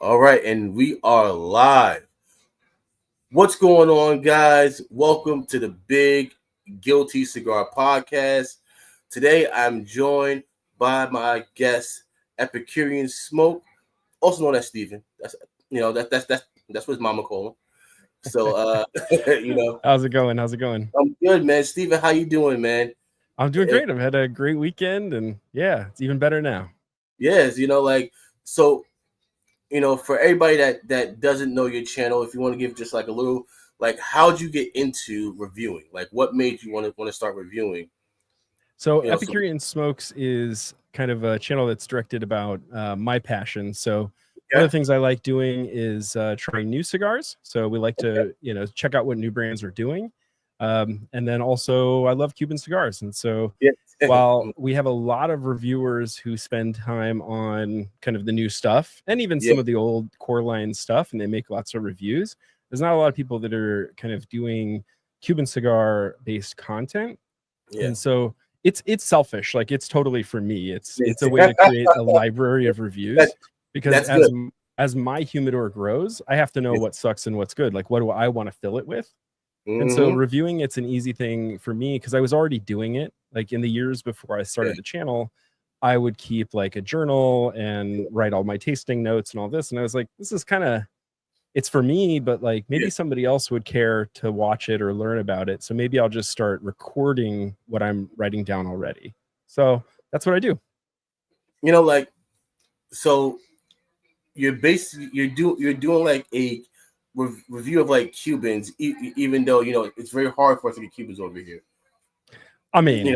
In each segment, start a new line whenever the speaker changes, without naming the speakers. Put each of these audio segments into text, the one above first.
All right, and we are live. What's going on, guys? Welcome to the Big Guilty Cigar Podcast. Today, I'm joined by my guest, Epicurean Smoke, also known as Steven. That's what his mama call him. So,
How's it going? How's it going?
I'm good, man. Steven, how you doing, man?
I'm doing great. I've had a great weekend, and yeah, it's even better now.
Yes, for everybody that doesn't know your channel, if you want to give just like a little, like, how'd you get into reviewing? Like, what made you want to start reviewing?
So Epicurean Smokes is kind of a channel that's directed about my passion. So one of the things I like doing is trying new cigars. So we like to, check out what new brands are doing. And then also I love Cuban cigars. And so while we have a lot of reviewers who spend time on kind of the new stuff and even some of the old core line stuff, and they make lots of reviews, there's not a lot of people that are kind of doing Cuban cigar based content. And so it's selfish. Like, it's totally for me. It's a way to create a library of reviews, because as my humidor grows, I have to know what sucks and what's good. Like, what do I want to fill it with? And so reviewing, it's an easy thing for me because I was already doing it. Like, in the years before I started the channel, I would keep like a journal and write all my tasting notes and all this. And I was like, this is kind of, it's for me, but like maybe somebody else would care to watch it or learn about it. So maybe I'll just start recording what I'm writing down already. So that's what I do.
So you're doing like a review of like Cubans, even though it's very hard for us to get Cubans over here.
I mean,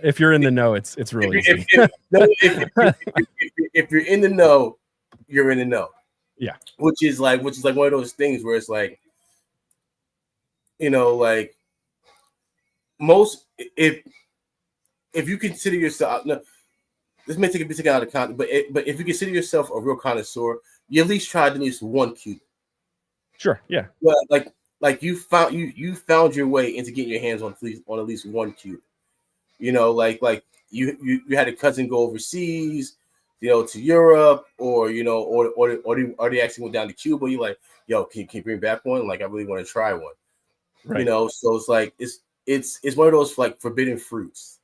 if you're in the know, it's really easy.
If you're in the know, you're in the know.
Yeah,
which is like one of those things where it's like, like most, if you consider yourself, no, this may take a bit out of context, but if you consider yourself a real connoisseur, you at least tried at least one Cuban.
Sure. Yeah.
Well, like you found your way into getting your hands on at least one Cuban. Like you had a cousin go overseas, to Europe, or they actually went down to Cuba. You're like, yo, can you bring back one? Like, I really want to try one.
Right.
So it's like it's one of those like forbidden fruits.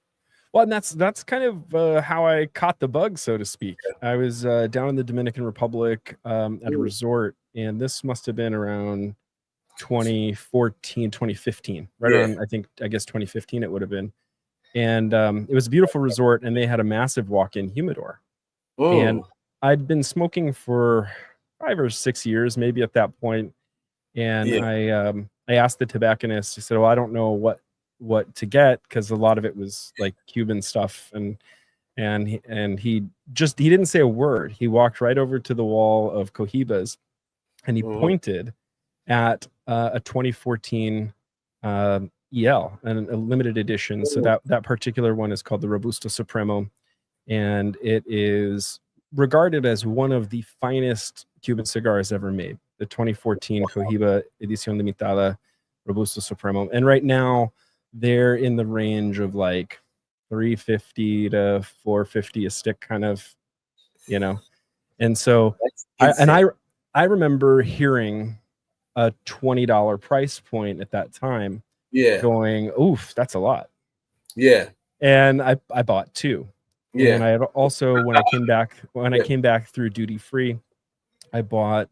Well, and that's kind of how I caught the bug, so to speak. I was down in the Dominican Republic at a resort, and this must have been around 2014, 2015, right around, I guess 2015 it would have been. And it was a beautiful resort, and they had a massive walk-in humidor. And I'd been smoking for 5 or 6 years, maybe at that point. And I asked the tobacconist, he said, well, I don't know what to get, because a lot of it was like Cuban stuff. And he didn't say a word. He walked right over to the wall of Cohibas, and he pointed at a 2014 EL, and a limited edition. So that particular one is called the Robusto Supremo, and it is regarded as one of the finest Cuban cigars ever made. The 2014 Cohiba Edición Limitada Robusto Supremo, and right now they're in the range of like $350 to $450 a stick, kind of, And so I remember hearing a $20 price point at that time. Going, oof, that's a lot. And I bought 2. And I had also, when I came back through duty free, I bought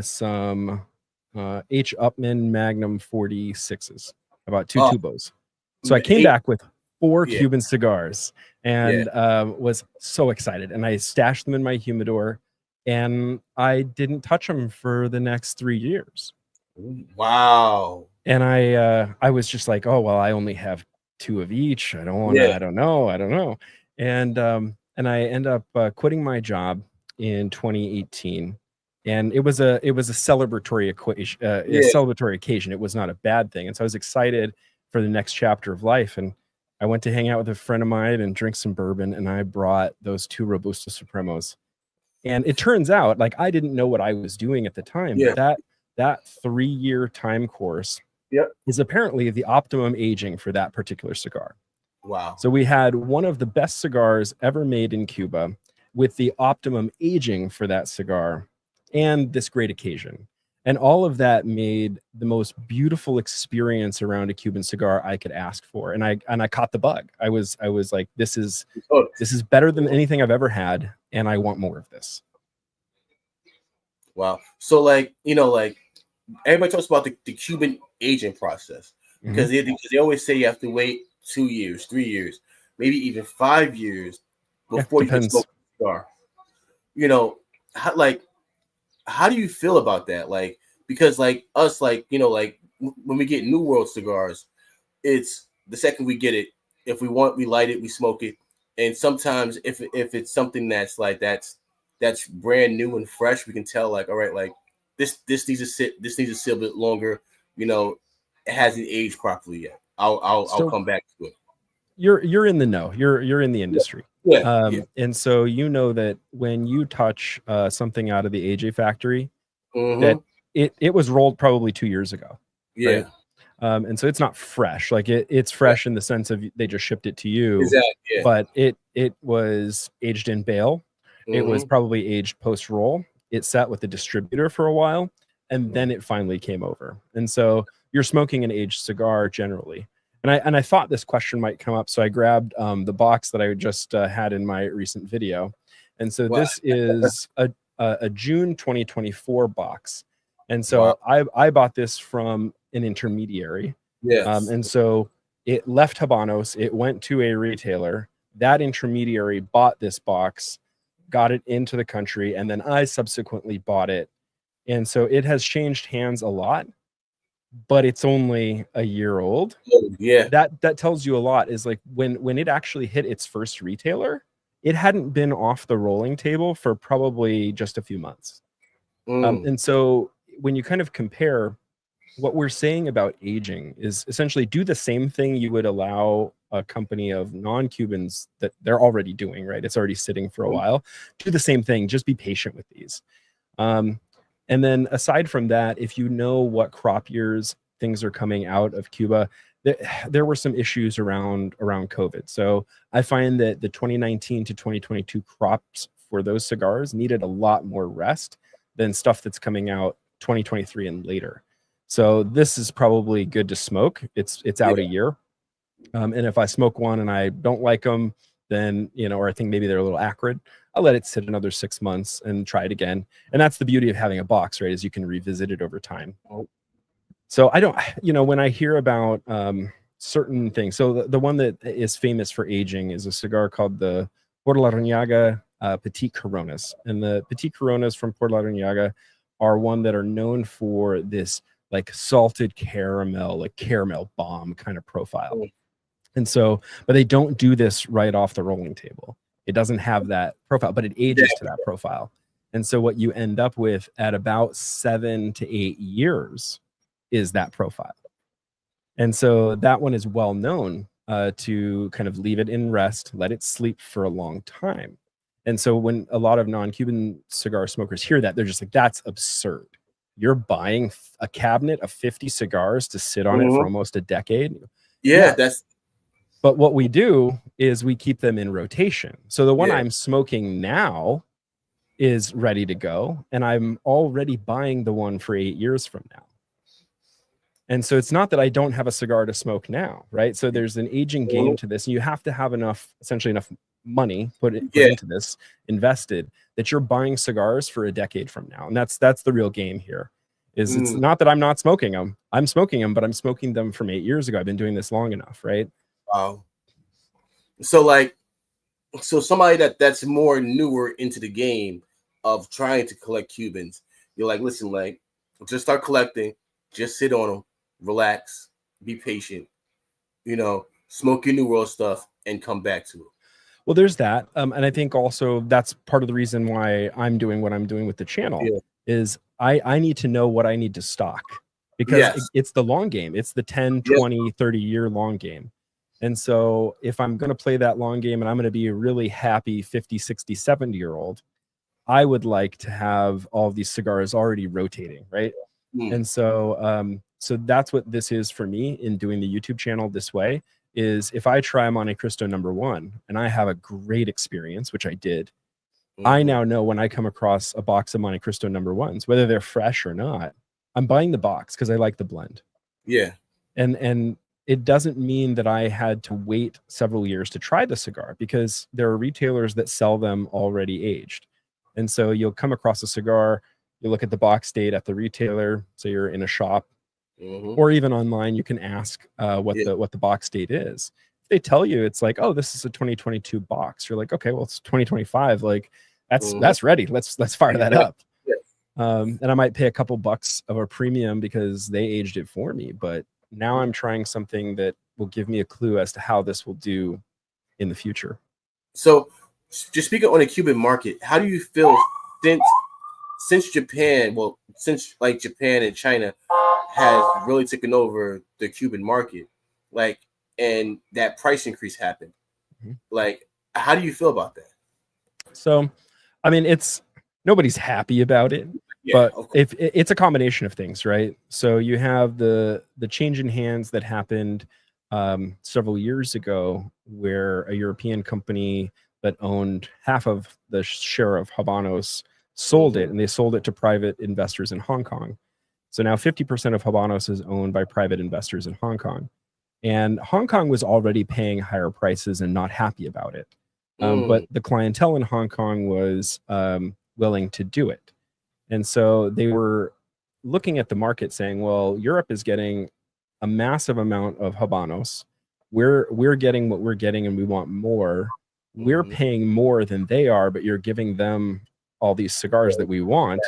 some H. Upmann Magnum 46s. I bought 2 tubos. So I came back with 4 Cuban cigars, and was so excited. And I stashed them in my humidor, and I didn't touch them for the next 3 years.
Wow.
And I was just like, oh, well, I only have 2 of each. I don't want to, I don't know. And I end up quitting my job in 2018. And it was a celebratory occasion. It was not a bad thing. And so I was excited for the next chapter of life. And I went to hang out with a friend of mine and drink some bourbon. And I brought those 2 Robusto Supremos. And it turns out, like, I didn't know what I was doing at the time. But that 3-year time course is apparently the optimum aging for that particular cigar.
Wow.
So we had one of the best cigars ever made in Cuba with the optimum aging for that cigar. and this great occasion. And all of that made the most beautiful experience around a Cuban cigar I could ask for. And I caught the bug. I was like, this is better than anything I've ever had, and I want more of this.
Wow. So like, like everybody talks about the Cuban aging process because they always say you have to wait 2 years, 3 years, maybe even 5 years before you can smoke a cigar. How do you feel about that? Like, because like us, like, like when we get New World cigars, it's the second we get it. If we want, we light it, we smoke it. And sometimes if it's something that's like, that's brand new and fresh, we can tell like, all right, like this needs to sit a bit longer. It hasn't aged properly yet. I'll come back to it.
You're in the know. You're in the industry.
Yeah.
And so that when you touch something out of the AJ factory, that it was rolled probably 2 years ago.
Yeah.
Right? And so it's not fresh. Like it's fresh in the sense of they just shipped it to you.
Exactly. Yeah.
But it was aged in bale. It was probably aged post roll. It sat with the distributor for a while, and then it finally came over. And so you're smoking an aged cigar generally. And I thought this question might come up, so I grabbed the box that I just had in my recent video. And so this is a June 2024 box. And so I bought this from an intermediary.
Yes.
And so it left Habanos. It went to a retailer. That intermediary bought this box, got it into the country, and then I subsequently bought it. And so it has changed hands a lot, but it's only a year old.
Yeah.
That tells you a lot. Is like when it actually hit its first retailer, it hadn't been off the rolling table for probably just a few months. And so when you kind of compare, what we're saying about aging is essentially do the same thing you would allow a company of non-Cubans that they're already doing, right? It's already sitting for a while. Do the same thing. Just be patient with these. And then aside from that, if you know what crop years things are coming out of Cuba, there were some issues around COVID. So I find that the 2019 to 2022 crops for those cigars needed a lot more rest than stuff that's coming out 2023 and later. So this is probably good to smoke. It's out a year. And if I smoke one and I don't like them, then, or I think maybe they're a little acrid, I'll let it sit another 6 months and try it again. And that's the beauty of having a box, right? Is you can revisit it over time. So I don't, when I hear about certain things, so the one that is famous for aging is a cigar called the Por la Reñaga Petit Coronas. And the Petit Coronas from Por la Reñaga are one that are known for this like salted caramel, like caramel bomb kind of profile. And so, but they don't do this right off the rolling table. It doesn't have that profile, but it ages to that profile. And so what you end up with at about 7 to 8 years is that profile. And so that one is well known to kind of leave it in rest, let it sleep for a long time. And so when a lot of non-Cuban cigar smokers hear that, they're just like, that's absurd. You're buying a cabinet of 50 cigars to sit on it for almost a decade.
Yeah.
But what we do is we keep them in rotation. So the one I'm smoking now is ready to go, and I'm already buying the one for 8 years from now. And so it's not that I don't have a cigar to smoke now, right? So there's an aging game to this, and you have to have essentially enough money put into this, invested, that you're buying cigars for a decade from now. And that's the real game here. It's not that I'm not smoking them. I'm smoking them, but I'm smoking them from 8 years ago. I've been doing this long enough, right?
Wow. So somebody that's more newer into the game of trying to collect Cubans, you're like, listen, like, just start collecting, just sit on them, relax, be patient, smoke your New World stuff and come back to it.
Well, there's that. And I think also that's part of the reason why I'm doing what I'm doing with the channel is I need to know what I need to stock, because it's the long game. It's the 10, 20, 30 year long game. And so if I'm going to play that long game and I'm going to be a really happy 50, 60, 70-year-old, I would like to have all of these cigars already rotating, right? And so so that's what this is for me in doing the YouTube channel this way, is if I try Monte Cristo #1 and I have a great experience, which I did, I now know when I come across a box of Monte Cristo number ones, whether they're fresh or not, I'm buying the box because I like the blend.
Yeah.
And it doesn't mean that I had to wait several years to try the cigar, because there are retailers that sell them already aged. And so you'll come across a cigar, you look at the box date at the retailer, so you're in a shop, or even online, you can ask what the box date is. If they tell you it's like, oh, this is a 2022 box, you're like, okay, well, it's 2025. Like that's ready. Let's fire that up. And I might pay a couple bucks of a premium because they aged it for me. But now I'm trying something that will give me a clue as to how this will do in the future.
So just speaking on the Cuban market, how do you feel since Japan, since like Japan and China has really taken over the Cuban market, like, and that price increase happened, like, how do you feel about that?
So, I mean, nobody's happy about it, but if it's a combination of things, right? So you have the change in hands that happened several years ago, where a European company that owned half of the share of Habanos sold it, and they sold it to private investors in Hong Kong. So now 50% of Habanos is owned by private investors in Hong Kong. And Hong Kong was already paying higher prices and not happy about it. But the clientele in Hong Kong was willing to do it. And so they were looking at the market saying, well, Europe is getting a massive amount of Habanos. We're getting what we're getting and we want more. We're paying more than they are, but you're giving them all these cigars that we want.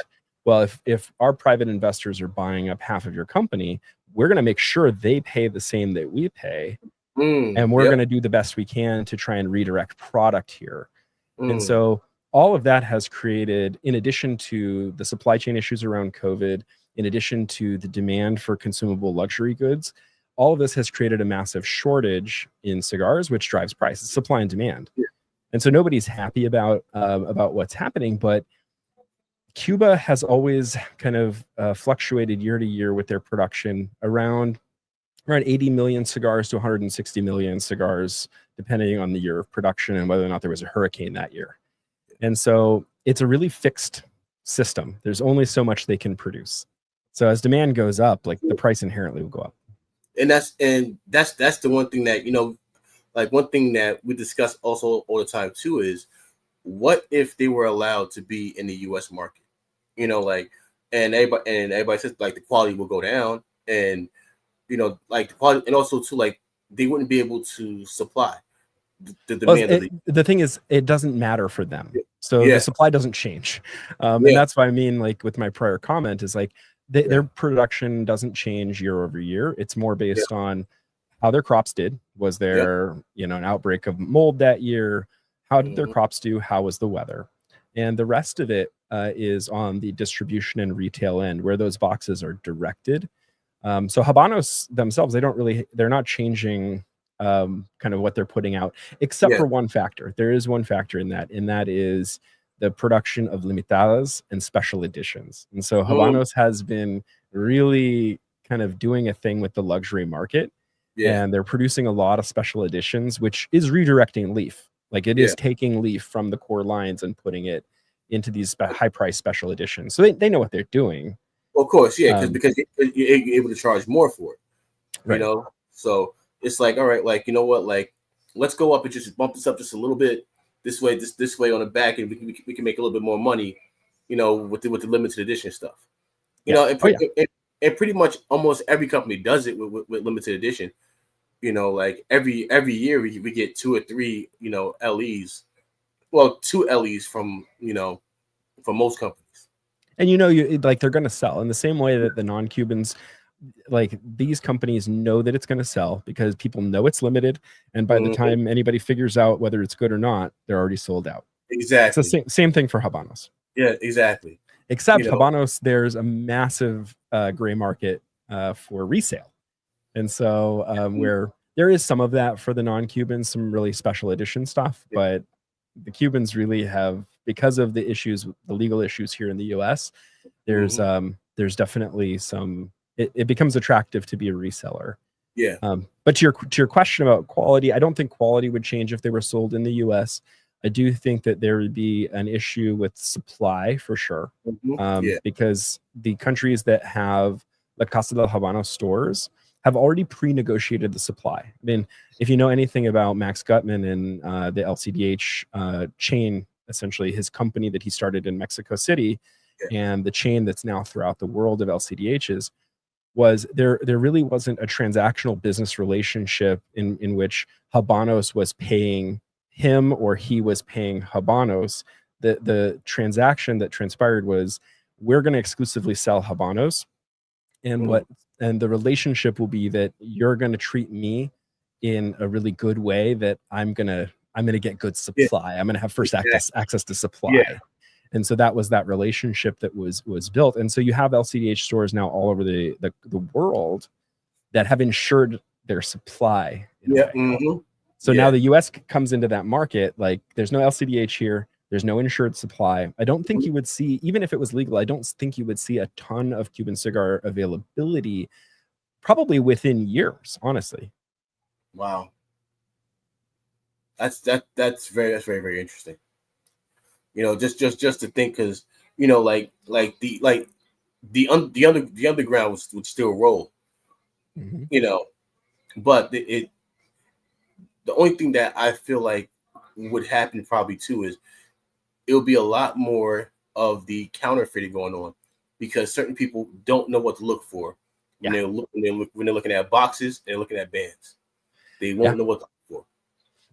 Well, if our private investors are buying up half of your company, we're going to make sure they pay the same that we pay. And we're going to do the best we can to try and redirect product here. And so all of that has created, in addition to the supply chain issues around COVID, in addition to the demand for consumable luxury goods, all of this has created a massive shortage in cigars, which drives prices, supply and demand. And so nobody's happy about what's happening, but Cuba has always kind of fluctuated year to year with their production around 80 million cigars to 160 million cigars, depending on the year of production and whether or not there was a hurricane that year. And so it's a really fixed system. There's only so much they can produce. So as demand goes up, like the price inherently will go up.
And that's the one thing that, like one thing that we discuss also all the time too is, what if they were allowed to be in the U.S. market? Like, and everybody says like the quality will go down, and like the quality, and also too, like they wouldn't be able to supply the demand.
The thing is, it doesn't matter for them. So the supply doesn't change. And that's what I mean, like with my prior comment, is like their production doesn't change year over year. It's more based on how their crops did. Was there, an outbreak of mold that year? How did their crops do? How was the weather? And the rest of it is on the distribution and retail end, where those boxes are directed. So Habanos themselves, they're not changing kind of what they're putting out, except for one factor. There is one factor in that, and that is the production of limitadas and special editions. And so Habanos has been really kind of doing a thing with the luxury market, and they're producing a lot of special editions, which is redirecting leaf. Like it is taking leaf from the core lines and putting it into these high price special editions. So they know what they're doing.
Well, of course, because you're able to charge more for it,
right.
So it's like, all right, like, what, like, let's go up and just bump this up just a little bit this way on the back, and we can make a little bit more money, with the limited edition stuff, and pretty much almost every company does it with limited edition. Like every year we get 2 or 3, LEs, well, 2 LEs from most companies.
And they're going to sell in the same way that the non-Cubans, like these companies know that it's going to sell because people know it's limited, and by the time anybody figures out whether it's good or not, they're already sold out.
Exactly.
It's the same thing for Habanos.
Yeah, exactly.
Except Habanos, there's a massive gray market for resale. And so where there is some of that for the non-Cubans, some really special edition stuff, but the Cubans really have, because of the issues, the legal issues here in the US, there's definitely some, it becomes attractive to be a reseller.
Yeah.
But to your question about quality, I don't think quality would change if they were sold in the US. I do think that there would be an issue with supply for sure, because the countries that have La Casa del Habano stores have already pre-negotiated the supply. I mean, if you know anything about Max Gutman and the LCDH chain, essentially his company that he started in Mexico City, and the chain that's now throughout the world of LCDHs, was there really wasn't a transactional business relationship in which Habanos was paying him or he was paying Habanos. The transaction that transpired was, we're going to exclusively sell Habanos, and the relationship will be that you're going to treat me in a really good way, that I'm going to get good supply. I'm going to have first access to supply. And so that was that relationship that was built. And so you have LCDH stores now all over the world that have ensured their supply. So now the US comes into that market, like there's no LCDH here, there's no insured supply. I don't think you would see, even if it was legal, I don't think you would see a ton of Cuban cigar availability probably within years, honestly.
Wow. That's very, very interesting. Just to think, because the underground would still roll, but the only thing that I feel like would happen probably too is it'll be a lot more of the counterfeiting going on, because certain people don't know what to look for when they're looking at boxes and they're looking at bands. They won't know what to look for.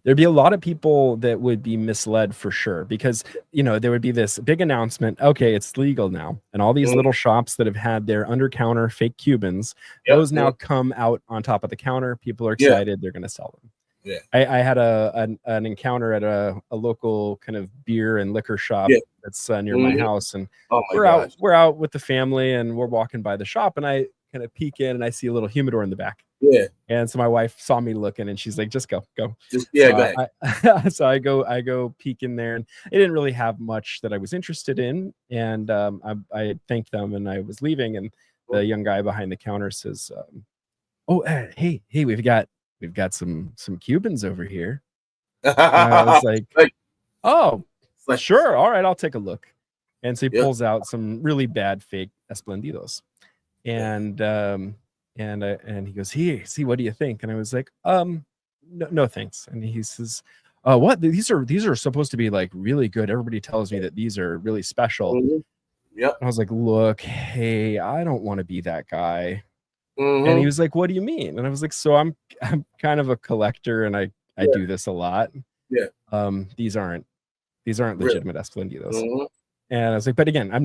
There'd be a lot of people that would be misled for sure, because there would be this big announcement, okay, it's legal now, and all these little shops that have had their under counter fake Cubans, those now come out on top of the counter. People are excited, they're going to sell them. I had an encounter at a local kind of beer and liquor shop that's near my house, and we're out with the family, and we're walking by the shop, and I kind of peek in and I see a little humidor in the back. And so my wife saw me looking, and she's like, just go.
Go ahead.
So I go peek in there, and it didn't really have much that I was interested in. And I thanked them, and I was leaving, and the young guy behind the counter says, hey, we've got some Cubans over here. And I was like, oh, sure. All right, I'll take a look. And so he pulls out some really bad fake Esplendidos. And he goes, here, see, what do you think? And I was like, no thanks. And he says, what? These are supposed to be like really good. Everybody tells me that these are really special. And I was like, look, hey, I don't want to be that guy. And he was like, what do you mean? And I was like, so I'm kind of a collector, and I do this a lot. These aren't legitimate Esplendidos. And I was like, but again, I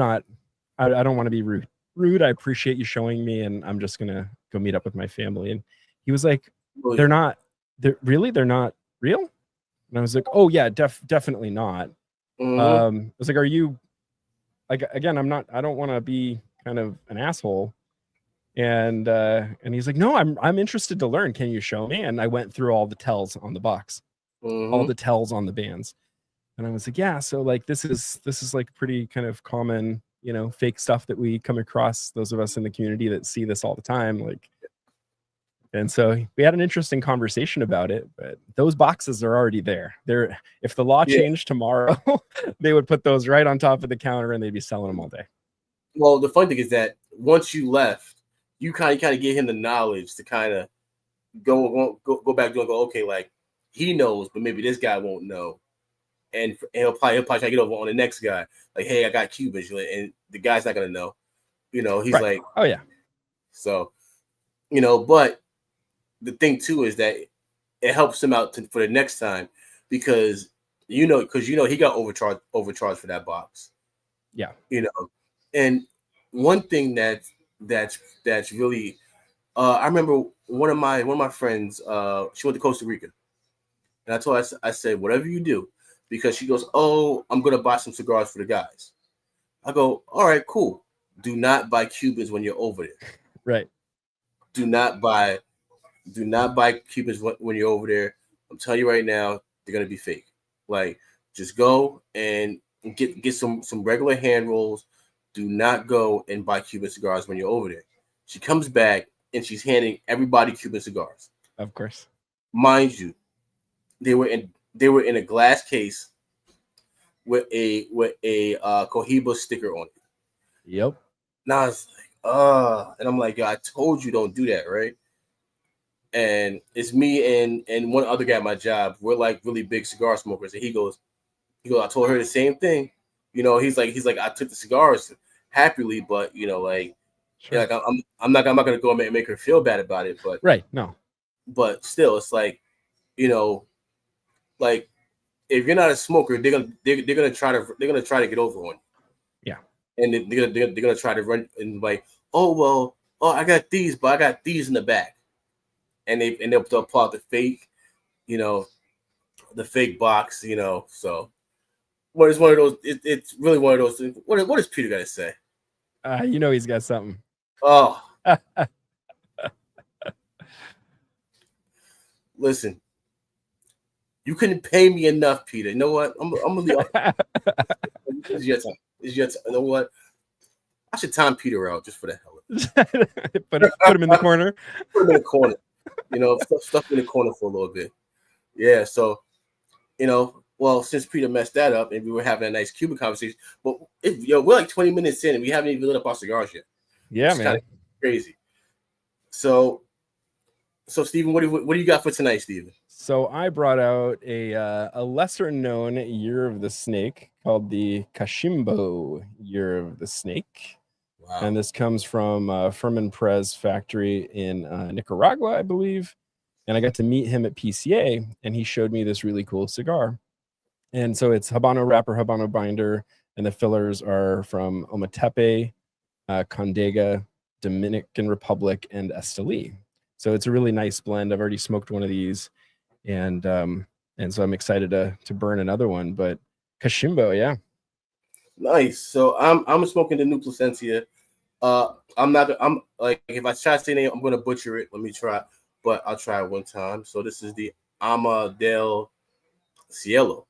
don't want to be rude. I appreciate you showing me, and I'm just gonna go meet up with my family. And he was like, they're not real? And I was like, oh yeah, definitely not. I was like, are you, like, again, I don't want to be kind of an asshole. And he's like, no, I'm interested to learn. Can you show me? And I went through all the tells on the box, all the tells on the bands. And I was like, yeah, so like this is like pretty kind of common, fake stuff that we come across, those of us in the community that see this all the time. Like, and so we had an interesting conversation about it, but those boxes are already there. If the law changed tomorrow, they would put those right on top of the counter, and they'd be selling them all day.
Well, the funny thing is that once you left, you kind of give him the knowledge to kind of go back to and go, okay, like he knows, but maybe this guy won't know. And he'll probably try to get over on the next guy. Like, hey, I got Cubans, and the guy's not gonna know. He's right. Like,
oh yeah.
So, but the thing too is that it helps him out for the next time, because he got overcharged for that box.
Yeah.
And one thing that's really, I remember one of my friends, she went to Costa Rica, and I told her, I said, whatever you do. Because she goes, oh, I'm going to buy some cigars for the guys. I go, all right, cool. Do not buy Cubans when you're over there.
Right.
Do not buy Cubans when you're over there. I'm telling you right now, they're going to be fake. Like, just go and get some regular hand rolls. Do not go and buy Cuban cigars when you're over there. She comes back, and she's handing everybody Cuban cigars.
Of course.
Mind you, they were in a glass case with a Cohiba sticker on it.
Yep.
Now it's and I'm like, yo, I told you don't do that, right? And it's me and one other guy at my job. We're like really big cigar smokers, and he goes, I told her the same thing. He's like, I took the cigars happily, but like,
Sure.
like I'm not gonna go and make her feel bad about it, but
Right. No.
but still, it's like, like if you're not a smoker, they're gonna try to get over on you.
Yeah.
And they're gonna try to run and like, I got these, but I got these in the back, and they'll pull out the fake, the fake box, So, what is one of those? It's really one of those things. What does Peter got to say?
He's got something.
Oh, listen, you couldn't pay me enough, Peter. You know what? I'm gonna leave. It's your time. You know what? I should time Peter out just for the hell of it.
put him in the corner.
Put him in the corner. Stuff in the corner for a little bit. Yeah. So, well, since Peter messed that up and we were having a nice Cuban conversation, but we're like 20 minutes in and we haven't even lit up our cigars yet.
Yeah,
it's
man.
Kind of crazy. So Steven, what do you got for tonight, Steven?
So I brought out a lesser known Year of the Snake called the Cachimbo Year of the Snake. Wow. And this comes from Fermin Perez factory in Nicaragua, I believe. And I got to meet him at PCA and he showed me this really cool cigar. And so it's Habano wrapper, Habano binder, and the fillers are from Ometepe, Condega, Dominican Republic, and Esteli. So it's a really nice blend. I've already smoked one of these, and so I'm excited to burn another one. But Cachimbo, yeah,
nice. So I'm smoking the New Placencia. I'm like, if I try to say name, I'm gonna butcher it. Let me try, but I'll try it one time. So this is the Ama del Cielo.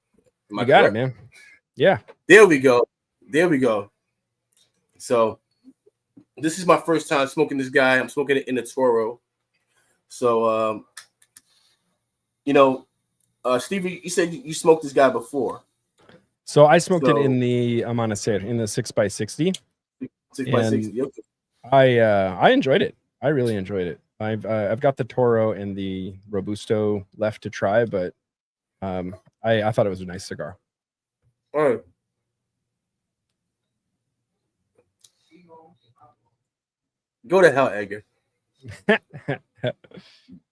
You got it, man. Yeah.
There we go. So this is my first time smoking this guy. I'm smoking it in the Toro. So, Stevie, you said you smoked this guy before.
So I smoked it in the Amanecer, in the 6x60.
6x60. Yep.
I enjoyed it. I really enjoyed it. I've got the Toro and the Robusto left to try, but I thought it was a nice cigar.
All right. Go to hell, Edgar.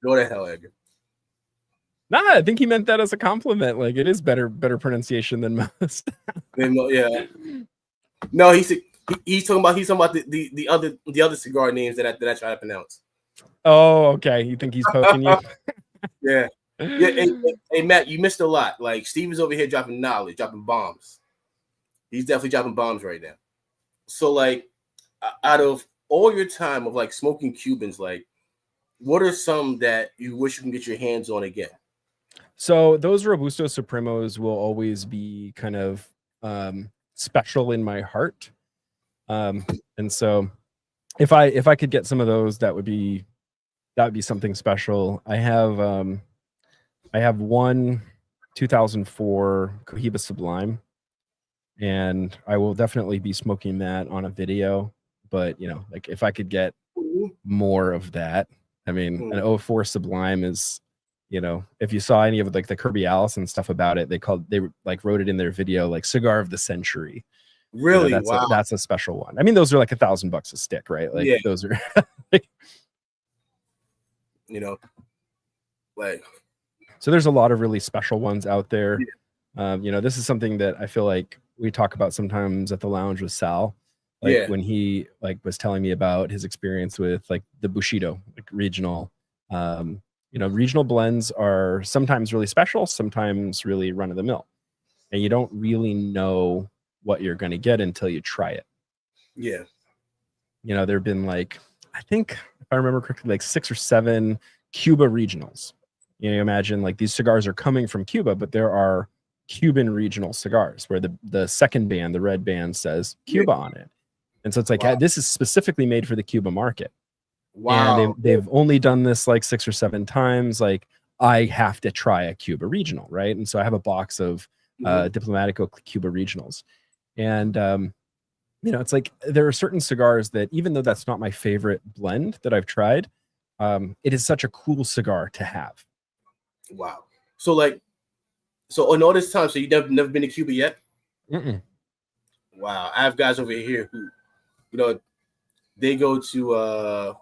Go to hell, Edgar.
Nah, I think he meant that as a compliment. Like, it is better pronunciation than most.
Yeah. No, he's talking about the other cigar names that I try to pronounce.
Oh, okay. You think he's poking you?
Yeah. Yeah, hey, Matt, you missed a lot. Like, Steve is over here dropping knowledge, dropping bombs. He's definitely dropping bombs right now. So, like, out of all your time of like smoking Cubans, like, what are some that you wish you can get your hands on again?
So those Robusto Supremos will always be kind of special in my heart. And so if I could get some of those, that would be something special. I have one 2004 Cohiba Sublime, and I will definitely be smoking that on a video. But like, if I could get more of that, I mean, an 04 Sublime is, if you saw any of like the Kirby Allison stuff about it, they like wrote it in their video like cigar of the century.
Really?
That's a special one. I mean, those are like $1,000 a stick, right? Like, those are
like,
so there's a lot of really special ones out there. This is something that I feel like we talk about sometimes at the lounge with Sal. Like, when he was telling me about his experience with like the Bushido, like regional, regional blends are sometimes really special, sometimes really run of the mill, and you don't really know what you're going to get until you try it.
Yeah.
There've been like, I think if I remember correctly, like 6 or 7 Cuba regionals. Imagine like these cigars are coming from Cuba, but there are Cuban regional cigars where the second band, the red band, says Cuba on it. And so it's like, this is specifically made for the Cuba market. Wow. And they've only done this like 6 or 7 times. Like, I have to try a Cuba regional, right? And so I have a box of Diplomatico Cuba regionals. And it's like there are certain cigars that, even though that's not my favorite blend that I've tried, it is such a cool cigar to have.
Wow. So in all this time, so you never been to Cuba yet?
Mm-mm.
Wow. I have guys over here who, they go to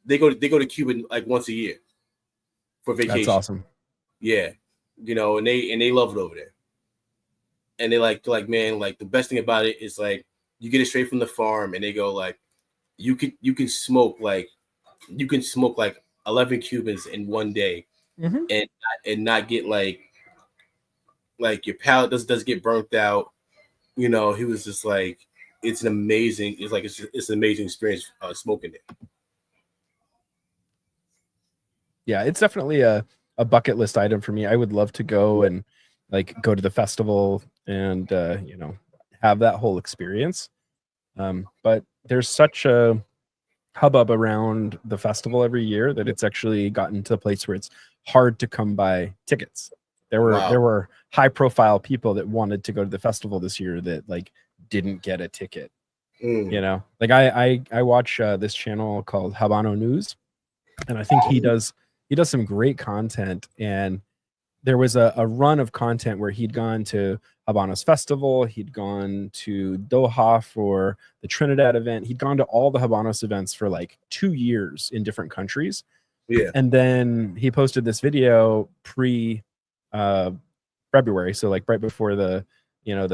they go to Cuba like once a year for vacation.
That's awesome.
Yeah. And they love it over there. And they're like, man, like the best thing about it is like you get it straight from the farm, and they go like you can smoke like 11 Cubans in one day, and not get like your palate does get burnt out. He was just like, it's an amazing experience smoking it.
Yeah, it's definitely a bucket list item for me. I would love to go and like go to the festival and have that whole experience. But there's such a hubbub around the festival every year that it's actually gotten to a place where it's hard to come by tickets. There were high profile people that wanted to go to the festival this year that like didn't get a ticket. Like I watch this channel called Habano News, and I think he does some great content. And there was a run of content where he'd gone to Habanos Festival, he'd gone to Doha for the Trinidad event, he'd gone to all the Habanos events for like 2 years in different countries.
Yeah.
And then he posted this video February, so like right before the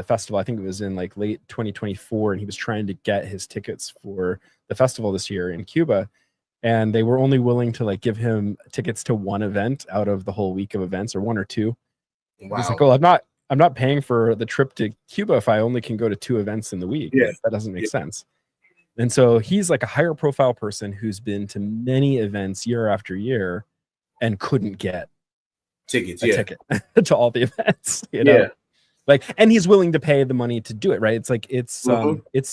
festival. I think it was in like late 2024, and he was trying to get his tickets for the festival this year in Cuba. And they were only willing to like give him tickets to one event out of the whole week of events, or one or two.
Wow.
He's like, well, I'm not paying for the trip to Cuba if I only can go to 2 events in the week.
Yeah.
That doesn't make sense. And so he's like a higher profile person who's been to many events year after year and couldn't get
tickets,
ticket to all the events, like, and he's willing to pay the money to do it. Right. It's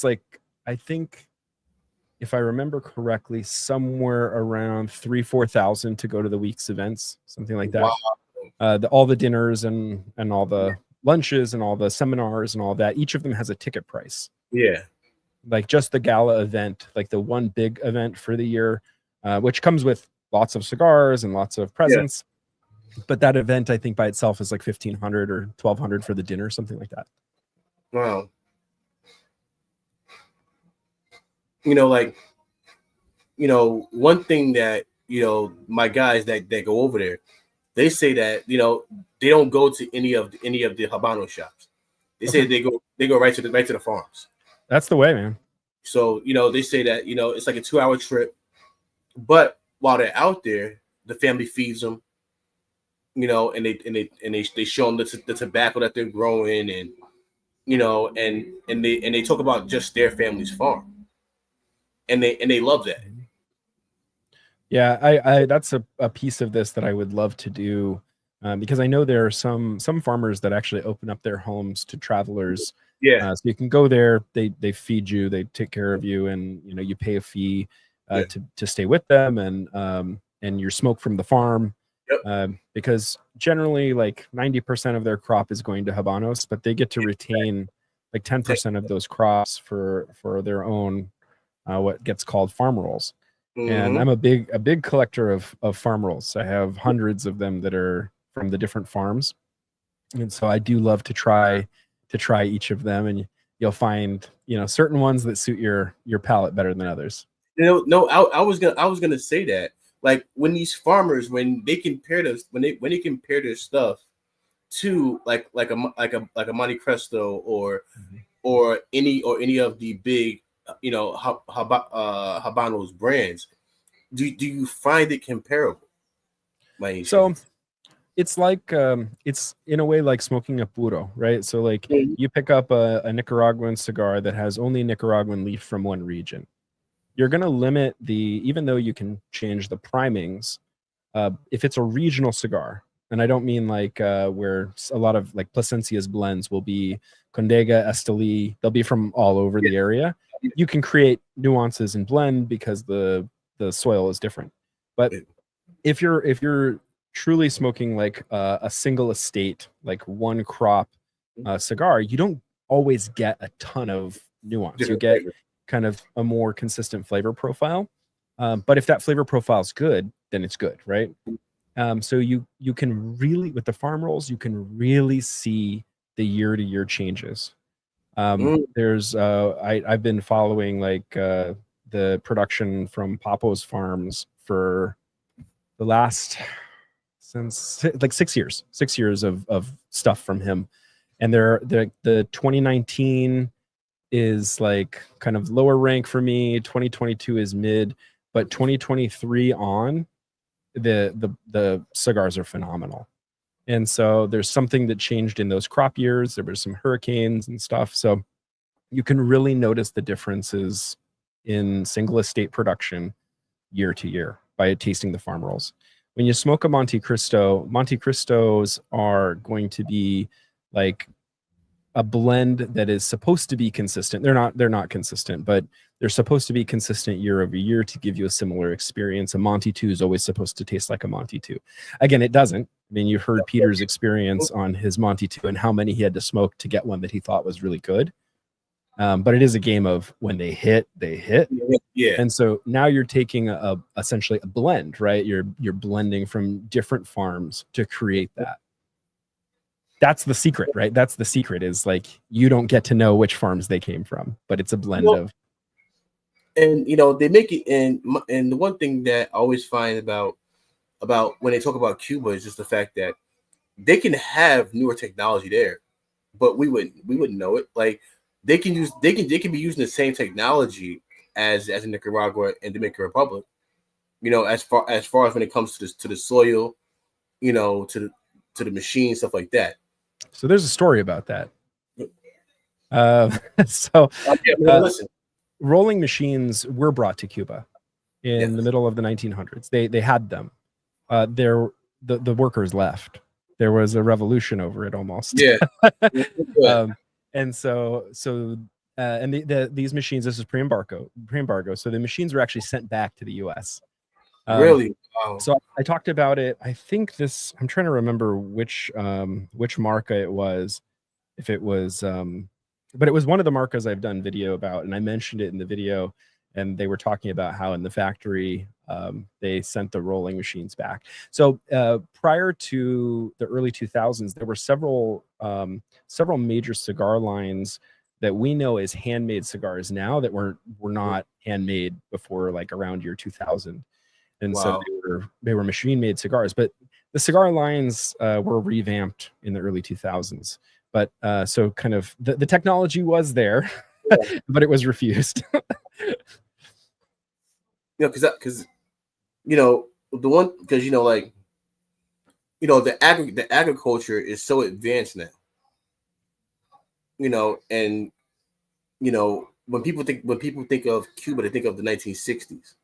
like, I think, if I remember correctly, somewhere around 3,000-4,000 to go to the week's events, something like that. Wow. All the dinners and all the lunches and all the seminars and all that, each of them has a ticket price.
Yeah.
Like just the gala event, like the one big event for the year, which comes with lots of cigars and lots of presents. Yeah. But that event, I think by itself is like $1,500 or $1,200 for the dinner, something like that.
Wow. One thing that, my guys that go over there, they say that, they don't go to any of the Habano shops. They say they go right to the farms.
That's the way, man.
So, they say that, it's like a 2-hour trip, but while they're out there, the family feeds them, and they show them the tobacco that they're growing, and, and they talk about just their family's farm. And they love that.
Yeah, I that's a piece of this that I would love to do, because I know there are some farmers that actually open up their homes to travelers.
Yeah.
So you can go there, they feed you, they take care of you, and you pay a fee to stay with them, and you smoke from the farm. Yep. Because generally like 90% of their crop is going to Habanos, but they get to retain like 10% of those crops for their own what gets called farm rolls. And I'm a big collector of farm rolls. I have hundreds of them that are from the different farms, and so I do love to try each of them, and you'll find certain ones that suit your palate better than others.
No, I was gonna say that, like, when these farmers, when they compare their stuff to like a Monte Cristo or any of the big Habanos brands, do you find it comparable?
So it's like it's in a way like smoking a puro, right? So like you pick up a Nicaraguan cigar that has only Nicaraguan leaf from one region. You're going to limit even though you can change the primings, if it's a regional cigar, and I don't mean like where a lot of like Plasencia's blends will be Condega, Esteli, they'll be from all over the area. You can create nuances and blend because the soil is different. But if you're truly smoking like a single estate, like one crop cigar, you don't always get a ton of nuance. You get kind of a more consistent flavor profile. But if that flavor profile is good, then it's good, right? So you can really, with the farm rolls, you can really see the year-to-year changes. There's I've been following like the production from Papo's farms for the last since like 6 years of stuff from him, and the 2019 is like kind of lower rank for me. 2022 is mid, but 2023 on, the cigars are phenomenal. And so there's something that changed in those crop years. There were some hurricanes and stuff. So you can really notice the differences in single estate production year to year by tasting the farm rolls. When you smoke a Monte Cristos are going to be like a blend that is supposed to be consistent. They're not consistent, but they're supposed to be consistent year over year to give you a similar experience. A Monte 2 is always supposed to taste like a Monte 2. Again, it doesn't. I mean, you heard Peter's experience on his Monte 2 and how many he had to smoke to get one that he thought was really good. But it is a game of when they hit. Yeah. And so now you're taking essentially a blend, right? You're blending from different farms to create that. That's the secret, right? That's the secret, is like you don't get to know which farms they came from, but it's a blend of.
And they make it, and the one thing that I always find about when they talk about Cuba is just the fact that they can have newer technology there, but we wouldn't know it. Like they can be using the same technology as in Nicaragua and Dominican Republic. As far as when it comes to the soil, to the machine, stuff like that.
So there's a story about that. Rolling machines were brought to Cuba in the middle of the 1900s. They had them. The workers left. There was a revolution over it almost.
Yeah.
And these machines, this is pre-embargo. So the machines were actually sent back to the U.S.
Really? Wow.
So I talked about it. I think I'm trying to remember which marca it was. If it was, but it was one of the marcas I've done video about, and I mentioned it in the video. And they were talking about how in the factory they sent the rolling machines back. So prior to the early 2000s, there were several major cigar lines that we know as handmade cigars now that were not handmade before like around year 2000. And so they were machine-made cigars, but the cigar lines were revamped in the early 2000s. But so kind of the technology was there, but it was refused.
Because the agriculture is so advanced now. And when people think of Cuba, they think of the 1960s.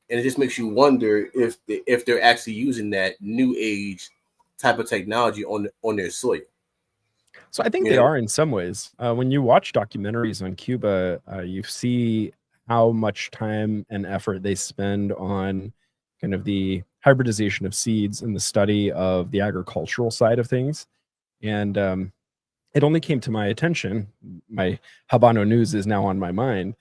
And it just makes you wonder if they're actually using that new age type of technology on their soil.
So I think they are in some ways. When you watch documentaries on Cuba, you see how much time and effort they spend on kind of the hybridization of seeds and the study of the agricultural side of things. And it only came to my attention. My Habano News is now on my mind.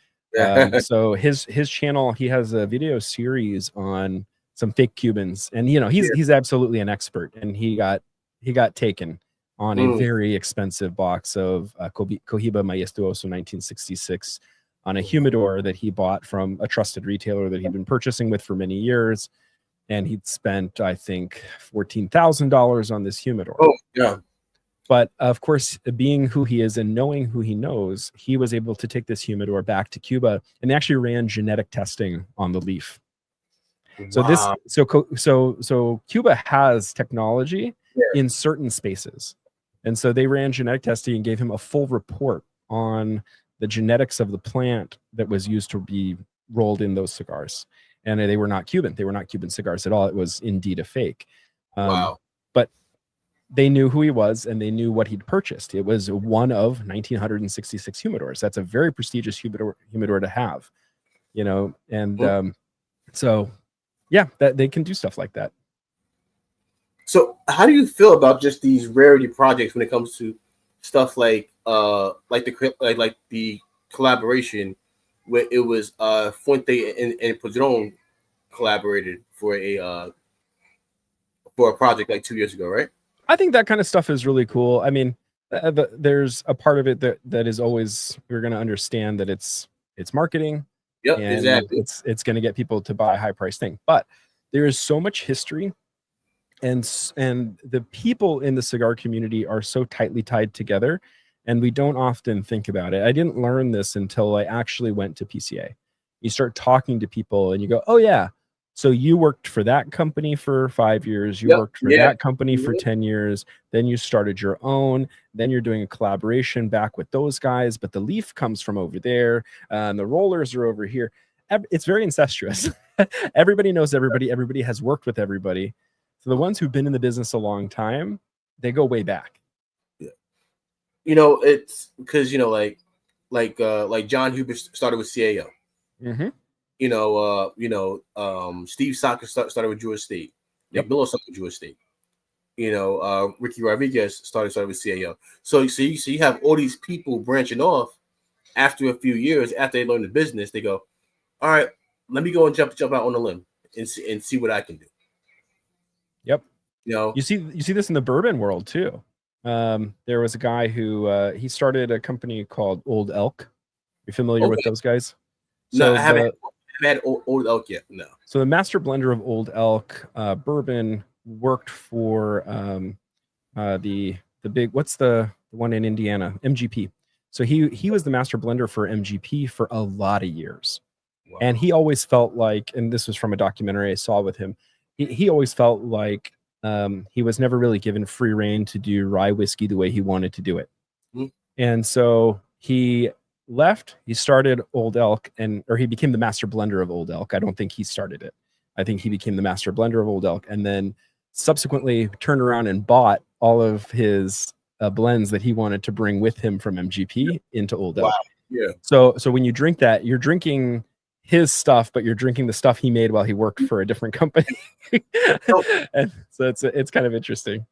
So his channel, he has a video series on some fake Cubans, and he's absolutely an expert, and he got taken on a very expensive box of Cohiba Majestuoso 1966 on a humidor that he bought from a trusted retailer that he'd been purchasing with for many years, and he'd spent I think $14,000 on this humidor.
Oh yeah.
But of course, being who he is and knowing who he knows, he was able to take this humidor back to Cuba, and they actually ran genetic testing on the leaf. Wow. So Cuba has technology in certain spaces, and so they ran genetic testing and gave him a full report on the genetics of the plant that was used to be rolled in those cigars, and they were not Cuban. They were not Cuban cigars at all. It was indeed a fake.
Wow.
But they knew who he was, and they knew what he'd purchased. It was one of 1,966 humidors. That's a very prestigious humidor to have, and so yeah, that they can do stuff like that.
So how do you feel about just these rarity projects when it comes to stuff like the collaboration where it was Fuente and Padron collaborated for a project like 2 years ago, right?
I think that kind of stuff is really cool. I mean, there's a part of it that is always, you're going to understand that it's marketing,
Yep,
and
exactly.
it's going to get people to buy a high price thing. But there is so much history, and the people in the cigar community are so tightly tied together, and we don't often think about it. I didn't learn this until I actually went to PCA. You start talking to people and you go, oh yeah, so you worked for that company for 5 years, you
Yep,
worked for
yeah.
that company for
Mhm.
10 years, then you started your own, then you're doing a collaboration back with those guys, but the leaf comes from over there, and the rollers are over here. It's very incestuous. Everybody knows everybody, everybody has worked with everybody. So the ones who've been in the business a long time, they go way back.
Yeah. It's because like John Huber started with CAO.
Mm-hmm.
Steve Saka started with Jewish State.
Yep.
Nick Miller started with Jewish State. Ricky Rodriguez started with CAO. So you have all these people branching off after a few years, after they learn the business, they go, all right, let me go and jump out on a limb and see what I can do.
Yep.
You know,
You see this in the bourbon world too. There was a guy who he started a company called Old Elk. You familiar with
okay.
those guys?
No,
So
I haven't had old elk yet. No.
So the master blender of Old Elk bourbon worked for the big, what's the one in Indiana, MGP. So he was the master blender for MGP for a lot of years.
Wow.
And he always felt like, and this was from a documentary I saw with him, he always felt like he was never really given free reign to do rye whiskey the way he wanted to do it.
Mm-hmm.
And so he left, he started Old Elk, or he became the master blender of Old Elk. I don't think he started it. I think he became the master blender of Old Elk, and then subsequently turned around and bought all of his blends that he wanted to bring with him from MGP into Old Elk.
Wow. Yeah.
So when you drink that, you're drinking his stuff, but you're drinking the stuff he made while he worked for a different company. And so it's kind of interesting.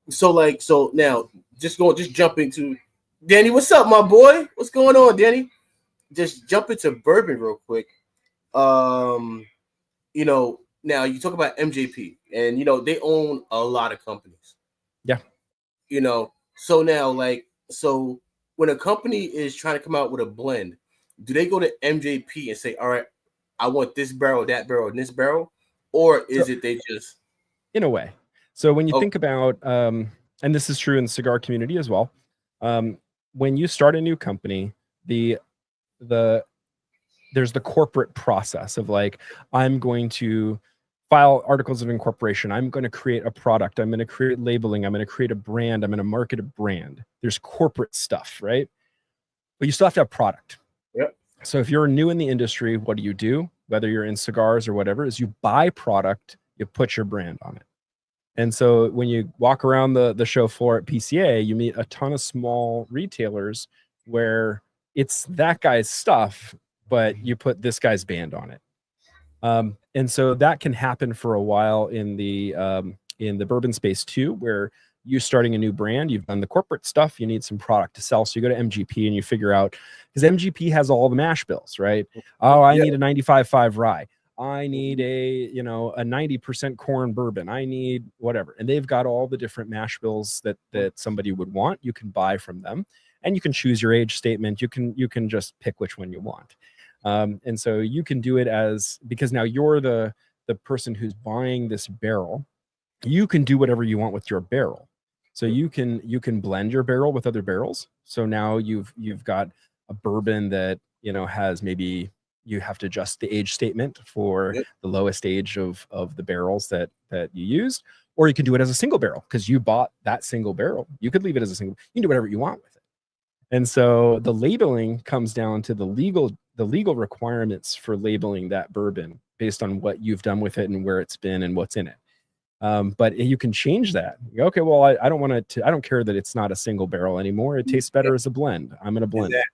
So now just jump into Danny. What's up, my boy? What's going on, Danny? Just jump into bourbon real quick. Now you talk about MJP, and they own a lot of companies.
Yeah.
So now so when a company is trying to come out with a blend, do they go to MJP and say, all right, I want this barrel, that barrel, and this barrel? Or is it they just...
In a way. So when you think about, and this is true in the cigar community as well, when you start a new company, there's the corporate process of like, I'm going to file articles of incorporation. I'm going to create a product. I'm going to create labeling. I'm going to create a brand. I'm going to market a brand. There's corporate stuff, right? But you still have to have product.
Yep.
So if you're new in the industry, what do? Whether you're in cigars or whatever, is you buy product, you put your brand on it. And so when you walk around the show floor at PCA, you meet a ton of small retailers where it's that guy's stuff, but you put this guy's band on it. And so that can happen for a while in the bourbon space too, where you're starting a new brand, you've done the corporate stuff, you need some product to sell. So you go to MGP and you figure out, because MGP has all the mash bills, right? Oh, I need a 95.5 rye. I need a 90% corn bourbon. I need whatever. And they've got all the different mash bills that somebody would want. You can buy from them, and you can choose your age statement. You can just pick which one you want. And so you can do it because now you're the person who's buying this barrel. You can do whatever you want with your barrel. So you can blend your barrel with other barrels. So now you've got a bourbon that has, maybe you have to adjust the age statement for the lowest age of the barrels that you used, or you can do it as a single barrel because you bought that single barrel. You could leave it as a single. You can do whatever you want with it. And so the labeling comes down to the legal requirements for labeling that bourbon based on what you've done with it and where it's been and what's in it. But you can change that. Okay, well, I don't care that it's not a single barrel anymore. It tastes better as a blend. I'm going to blend it.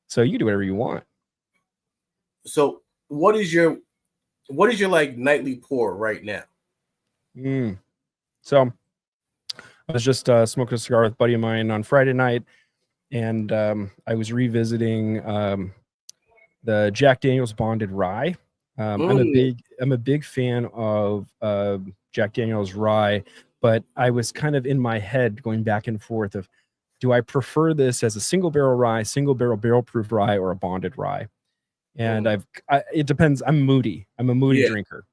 So you do whatever you want.
So what is your like nightly pour right now?
So I was just smoking a cigar with a buddy of mine on Friday night, and I was revisiting the Jack Daniel's Bonded Rye. I'm a big fan of Jack Daniel's Rye, but I was kind of in my head going back and forth of, do I prefer this as a single barrel rye, barrel proof rye, or a bonded rye? And it depends. I'm moody. I'm a moody drinker.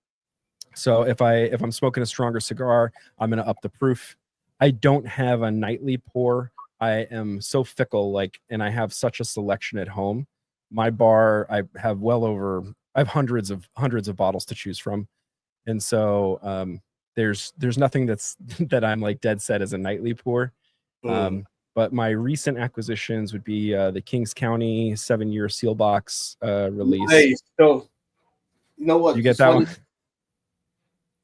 So if I'm smoking a stronger cigar, I'm going to up the proof. I don't have a nightly pour. I am so fickle, and I have such a selection at home. My bar, I have hundreds of bottles to choose from. And so there's nothing that I'm like dead set as a nightly pour. But my recent acquisitions would be the Kings County 7-year seal box release.
Hey, so you know what?
You get that one?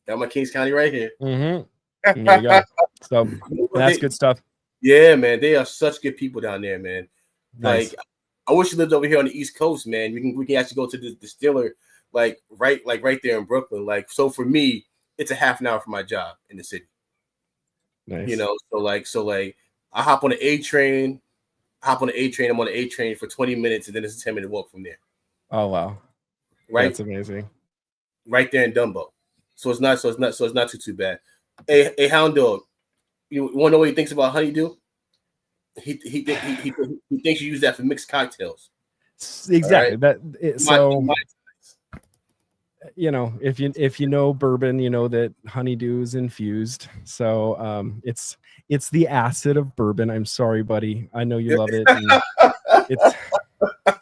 Got my Kings County right here.
Mm-hmm. There you go. So that's good stuff.
Yeah, man. They are such good people down there, man.
Nice.
Like, I wish you lived over here on the East Coast, man. We can actually go to the distiller, right there in Brooklyn. Like, so for me, it's a half an hour from my job in the city.
Nice.
You know, so I hop on the A train. I'm on the A train for 20 minutes, and then it's a 10-minute walk from there.
Oh wow.
Right.
That's amazing.
Right there in Dumbo. So it's not too bad. Hey, Hound Dog, you want to know what he thinks about honeydew? He thinks you use that for mixed cocktails.
Exactly.
Right?
If you know bourbon, you know that honeydew is infused. So it's the acid of bourbon. I'm sorry, buddy. I know you love it.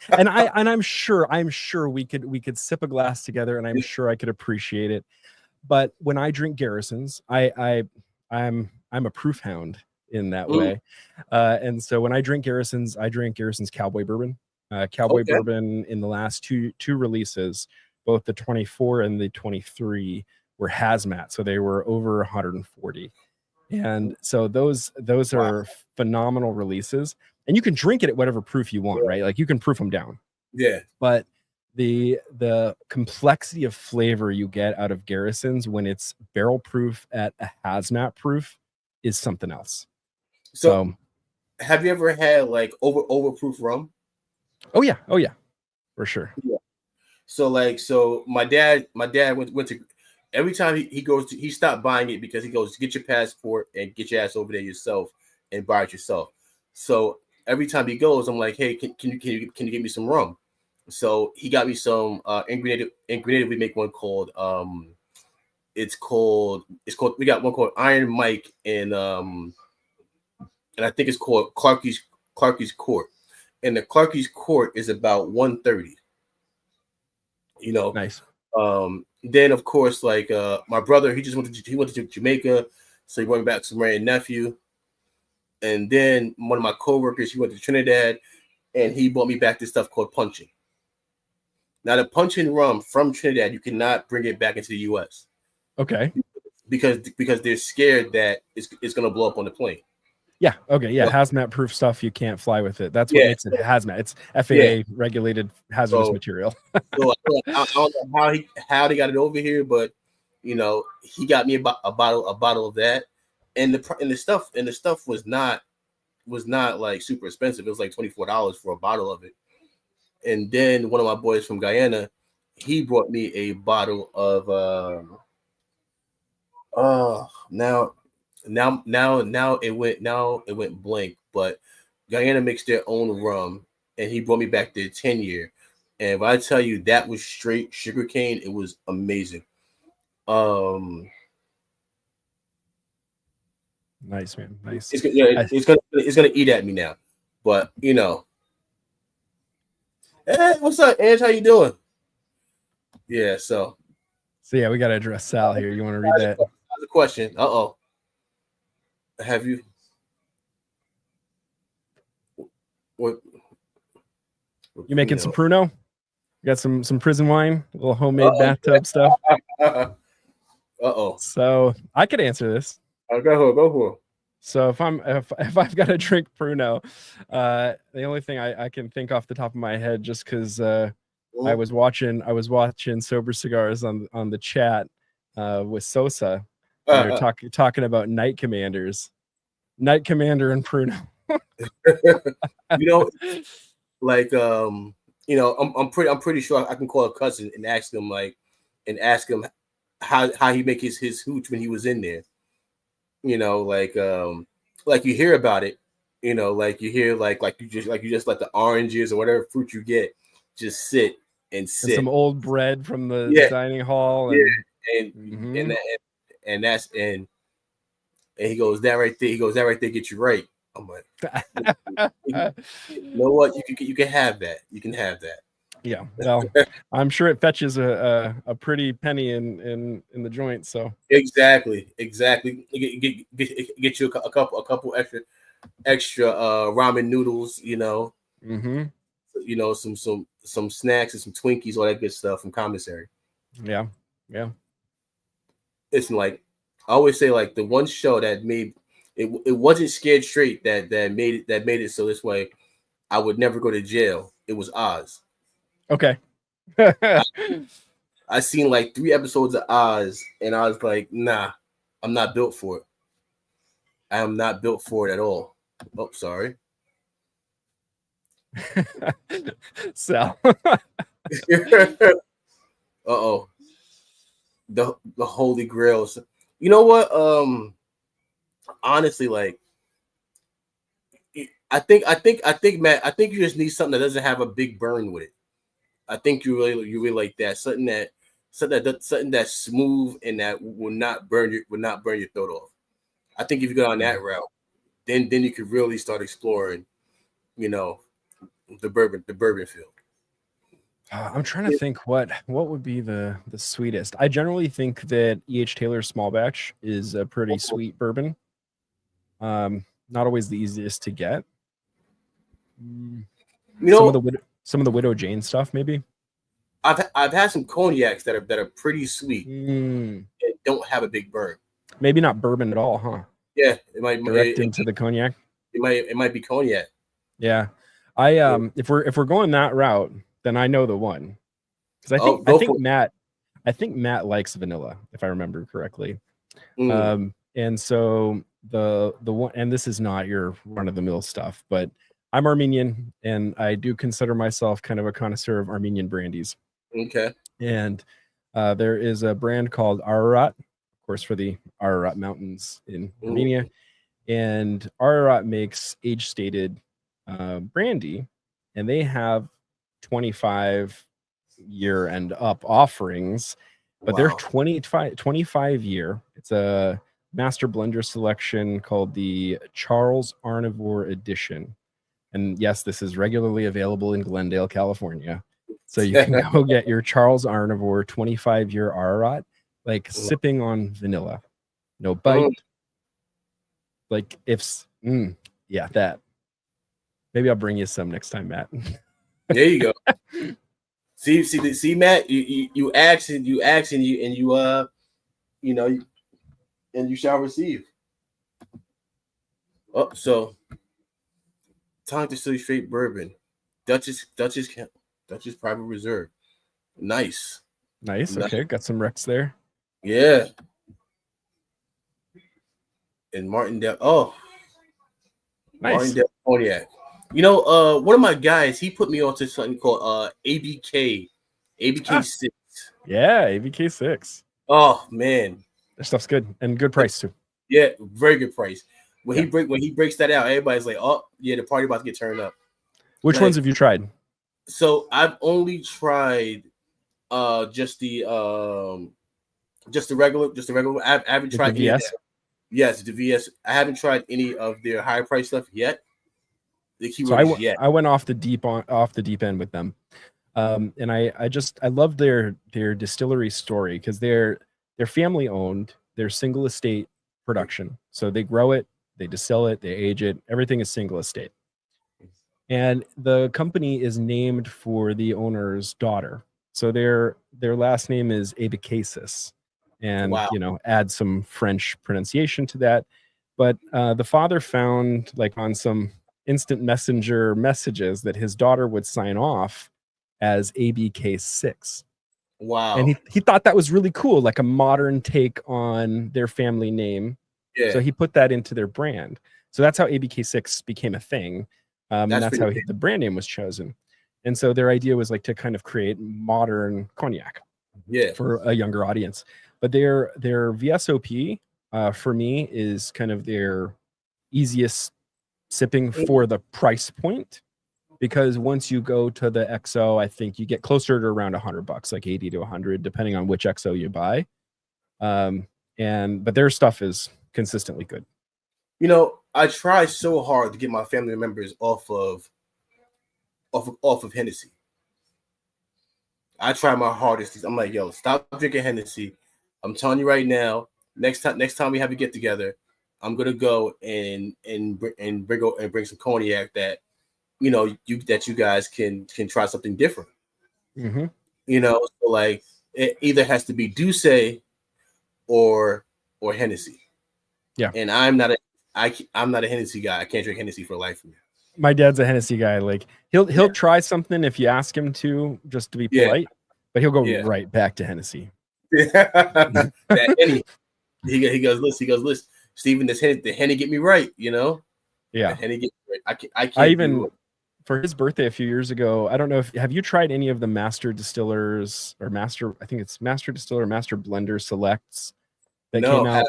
And I'm sure we could sip a glass together, and I'm sure I could appreciate it. But when I drink Garrisons, I'm a proof hound in that way. And so when I drink Garrisons Cowboy Bourbon. Bourbon in the last two releases, both the 24 and the 23, were hazmat, so they were over 140. And so those are phenomenal releases, and you can drink it at whatever proof you want, right? Like you can proof them down.
Yeah.
But the complexity of flavor you get out of Garrisons when it's barrel proof at a hazmat proof is something else. So
have you ever had like overproof rum?
Oh yeah, for sure.
Yeah. So my dad went to, every time he stopped buying it because he goes, get your passport and get your ass over there yourself and buy it yourself. So every time he goes, I'm like, hey, can you give me some rum? So he got me some in Grenada. We make one called we got one called Iron Mike, and I think it's called Clarky's Court. And the Clarky's Court is about 130. You know,
nice.
Then of course, like my brother, he went to Jamaica, so he brought me back some Ray and nephew. And then one of my coworkers, he went to Trinidad, and he brought me back this stuff called punching. Now, the punching rum from Trinidad, you cannot bring it back into the U.S.
Okay.
Because they're scared that it's going to blow up on the plane.
Yeah. Okay. Yeah. Hazmat proof stuff. You can't fly with it. That's what makes it hazmat. It's FAA regulated hazardous material.
So I don't know how they got it over here, but you know, he got me a bottle of that, and the stuff was not like super expensive. It was like $24 for a bottle of it. And then one of my boys from Guyana, he brought me a bottle of now it went blank, but Guyana makes their own rum, and he brought me back their 10-year. And if I tell you that was straight sugarcane, it was amazing.
Nice, man. Nice.
It's gonna eat at me now, but you know. Hey, what's up, Ange? How you doing? Yeah, so
yeah, we gotta address Sal here. You want to read that?
That's a question. Have you? What?
You making some Pruno? You got some prison wine, a little homemade bathtub stuff. So I could answer this.
Go for it.
So if I've got to drink Pruno, the only thing I can think off the top of my head, just because I was watching Sober Cigars on the chat with Sosa, And they're talking about Knight Commanders, Knight Commander and Pruno.
Like I'm pretty sure I can call a cousin and ask him how he make his hooch when he was in there. Like you hear about it, like you hear like you just let the oranges or whatever fruit you get just sit and sit.
And some old bread from the dining hall.
And he goes, that right there get you right. I'm like, you know what? You can have that. You can have that.
Yeah. Well, I'm sure it fetches a pretty penny in the joint. So
exactly. Get you a couple extra ramen noodles. Some snacks and some Twinkies, all that good stuff from commissary.
Yeah.
It's like I always say, like the one show that made it wasn't Scared Straight that made it so this way I would never go to jail. It was Oz.
Okay.
I seen like 3 episodes of Oz and I was like, nah, I'm not built for it. I am not built for it at all. Oh, sorry.
Sal.
Uh-oh. The Holy Grail. You know what? Honestly, like I think Matt, I think you just need something that doesn't have a big burn with it. I think you really like that. Something that's smooth and that will not burn your throat off. I think if you go on that route, then you could really start exploring, the bourbon field.
I'm trying to think what would be the sweetest. I generally think that E.H. Taylor Small Batch is a pretty sweet bourbon. Not always the easiest to get. Some of the Widow Jane stuff, maybe.
I've had some cognacs that are pretty sweet and don't have a big burn.
Maybe not bourbon at all, huh?
Yeah, it might
into the cognac.
It might be cognac.
Yeah, if we're going that route, then I know the one because I think Matt likes vanilla, if I remember correctly. And so the one, and this is not your run of the mill stuff, but I'm Armenian and I do consider myself kind of a connoisseur of Armenian brandies.
Okay.
And there is a brand called Ararat, of course, for the Ararat Mountains in Armenia. And Ararat makes age-stated brandy, and they have 25-year and up offerings, but they're 25 year. It's a master blender selection called the Charles Arnivore Edition. And yes, this is regularly available in Glendale, California. So you can go get your Charles Arnivore 25-year Ararat, like sipping on vanilla. No bite. Like that. Maybe I'll bring you some next time, Matt.
There you go. see, Matt, you ask and you shall receive. Oh, so time to silly straight bourbon, Dutchess Private Reserve. Nice.
Okay, got some Rex there.
Yeah. And Martindale. Oh, nice. Martindale cognac. One of my guys, he put me onto something called ABK 6.
Yeah, ABK 6.
Oh man,
that stuff's good and good price too.
Yeah, very good price. When he breaks that out, everybody's like, "Oh, yeah, the party about to get turned up."
Which ones have you tried?
So I've only tried just the regular. I haven't tried
the VS.
Yes, the VS. I haven't tried any of their high price stuff yet.
I went off the deep end with them, and I love their distillery story because they're family owned. They're single estate production, so they grow it, they distill it, they age it. Everything is single estate, and the company is named for the owner's daughter. So their last name is Abikasis, and add some French pronunciation to that. But the father found on some instant messenger messages that his daughter would sign off as ABK6.
Wow.
And he thought that was really cool, like a modern take on their family name.
Yeah.
So he put that into their brand. So that's how ABK6 became a thing. And that's how the brand name was chosen. And so their idea was like to kind of create modern cognac for a younger audience. But their VSOP for me is kind of their easiest sipping for the price point. Because once you go to the XO, I think you get closer to around $100, like 80 to 100, depending on which XO you buy. But their stuff is consistently good.
You know, I try so hard to get my family members off of Hennessy. I try my hardest. I'm like, yo, stop drinking Hennessy. I'm telling you right now. Next time we have a get together, I'm gonna go and bring some cognac that, you know, you guys can try something different.
Mm-hmm.
You know, so like it either has to be Douce or Hennessy.
Yeah.
And I'm not a Hennessy guy. I can't drink Hennessy for life of me.
My dad's a Hennessy guy. Like he'll try something if you ask him to, just to be polite, but he'll go right back to Hennessy.
That Henny. He goes, listen, Steven, the Henny get me right, you know?
Yeah.
The Henny get me right. I can't
I even for his birthday a few years ago, I don't know have you tried any of the master distillers or master distiller, master blender selects that came out?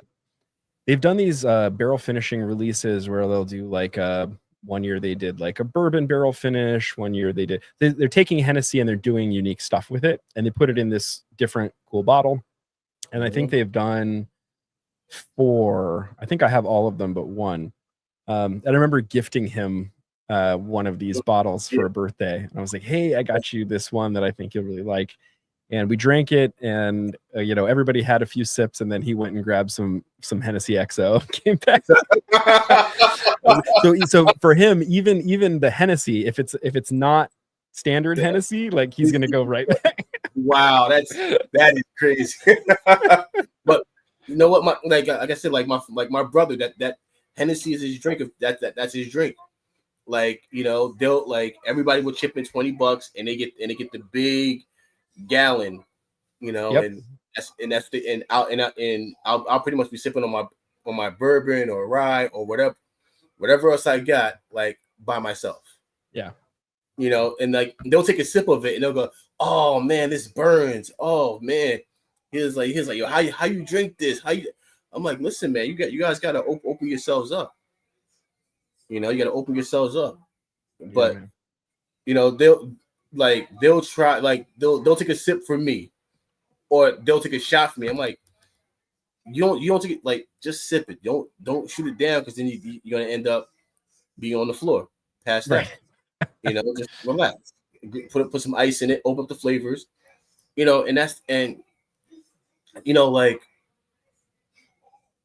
They've done these barrel finishing releases where they'll do like one year they did like a bourbon barrel finish. One year they're taking Hennessy and they're doing unique stuff with it, and they put it in this different cool bottle. And I think they've done 4. I think I have all of them but one. And I remember gifting him one of these bottles for a birthday. And I was like, hey, I got you this one that I think you'll really like. And we drank it, and everybody had a few sips, and then he went and grabbed some Hennessy XO, came back. so for him, even the Hennessy, if it's not standard Hennessy, like he's gonna go right back.
Wow, that is crazy. But you know what, like I said, like my brother, that Hennessy is his drink. That's his drink. Like, you know, they'll like everybody will chip in $20, and they get the big gallon, you know, and I'll pretty much be sipping on my bourbon or rye or whatever else I got, like by myself.
Yeah.
You know, and like they'll take a sip of it and they'll go, oh man, this burns. Oh man. He's like, yo, how you drink this? I'm like, listen, man, you guys gotta open yourselves up. You know, you gotta open yourselves up. But you know, they'll try, like they'll take a sip for me, or they'll take a shot for me. I'm like, you don't take it, like just sip it. Don't shoot it down, because then you're gonna end up being on the floor past that. You know, just relax. Put some ice in it, open up the flavors. You know, and you know, like,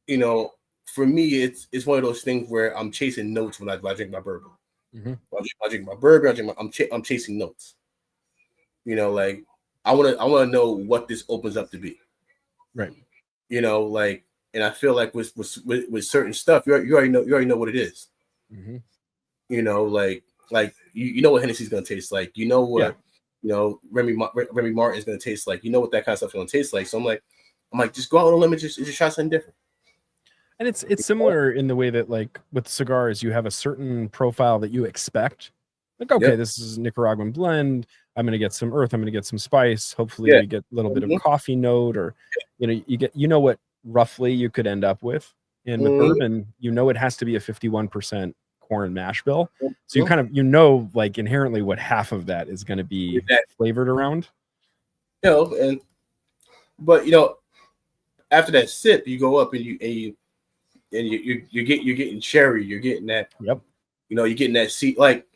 you know, for me, it's one of those things where I'm chasing notes when I drink my bourbon.
Mm-hmm.
I drink my bourbon. I'm chasing notes. You know, like I want to know what this opens up to be.
Right.
You know, like, and I feel like with certain stuff, you already know what it is.
Mm-hmm.
You know, like you know what Hennessy's gonna taste like. You know what you know Remy Martin is gonna taste like. You know what that kind of stuff's gonna taste like. So I'm like, just go out on a limb and just try something different.
And it's similar in the way that, like, with cigars, you have a certain profile that you expect. Like, okay, this is a Nicaraguan blend. I'm going to get some earth. I'm going to get some spice. Hopefully you get a little bit of a coffee note, or, you know, you know what roughly you could end up with. And with bourbon, you know, it has to be a 51% corn mash bill. So you kind of, you know, like inherently what half of that is going to be flavored around.
You know, but you know, after that sip, you go up and you're getting cherry. You're getting that.
Yep.
You know, you're getting that seed, like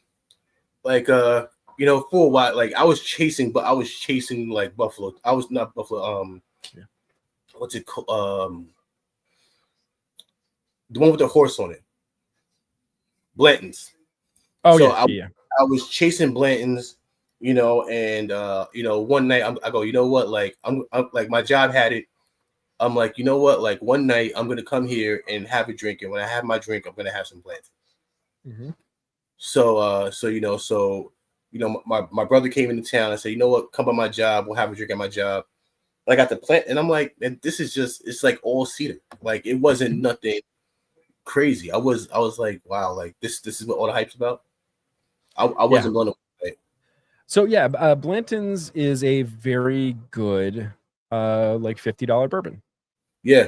you know, for a while, like I was chasing like Buffalo. I was not Buffalo. What's it called? The one with the horse on it. Blanton's.
Oh,
so
yeah.
I was chasing Blanton's, you know, and you know, one night I go, you know what, like I'm like, my job had it. I'm like, you know what, like one night I'm gonna come here and have a drink, and when I have my drink, I'm gonna have some Blanton's.
Mm-hmm.
So you know, so my brother came into town and said, you know what, come by my job. We'll have a drink at my job. And I got the plant, and I'm like, and this is it's like all cedar. Like it wasn't nothing crazy. I was like, wow, like this is what all the hype's about. I wasn't going to.
So yeah, Blanton's is a very good, like $50 bourbon.
Yeah,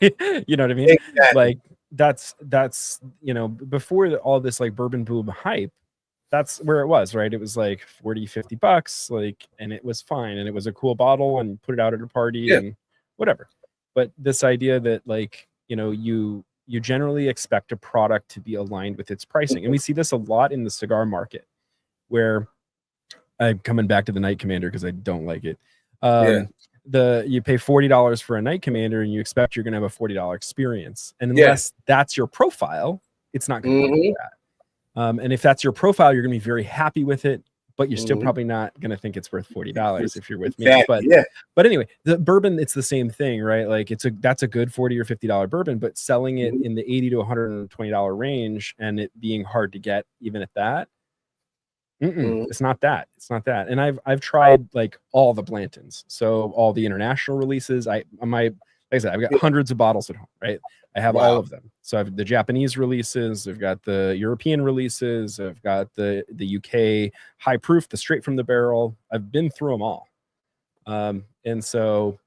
you know what I mean?
Exactly.
Like that's before all this like bourbon boom hype, that's where it was, right? It was like 40, $50, like, and it was fine, and it was a cool bottle, and put it out at a party and whatever. But this idea that like you generally expect a product to be aligned with its pricing, and we see this a lot in the cigar market, where I'm coming back to the Night Commander because I don't like it. You pay $40 for a Night Commander and you expect you're going to have a $40 experience, and unless that's your profile, it's not going to be like that. And if that's your profile, you're going to be very happy with it, but you're still probably not going to think it's worth $40 if you're with me. But anyway, the bourbon, it's the same thing, right? Like that's a good $40 or $50 bourbon, but selling it in the $80 to $120 range and it being hard to get even at that, it's not that. And I've tried like all the Blantons, so all the international releases. Like I said, I've got hundreds of bottles at home, right? I have all of them. So I've the Japanese releases, I've got the European releases, I've got the UK high proof, the straight from the barrel. I've been through them all. And so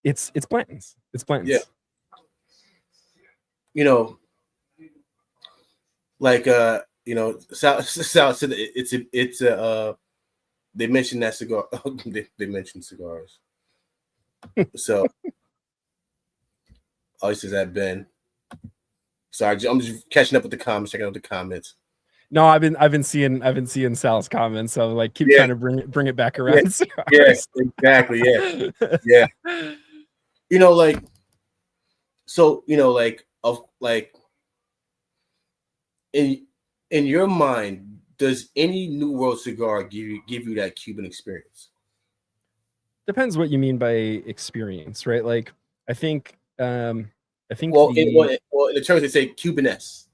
it's Blanton's. It's Blanton's.
Yeah. Like South said it's they mentioned that cigar. they mentioned cigars. So he says that Ben. Sorry, I'm just catching up with the comments, checking out the comments.
No, I've been seeing Sal's comments, so like keep trying to bring it back around.
Yes, exactly. Yeah. Like so, in your mind, does any New World cigar give you that Cuban experience?
Depends what you mean by experience, right? Like I think in
the terms they say Cubanesque.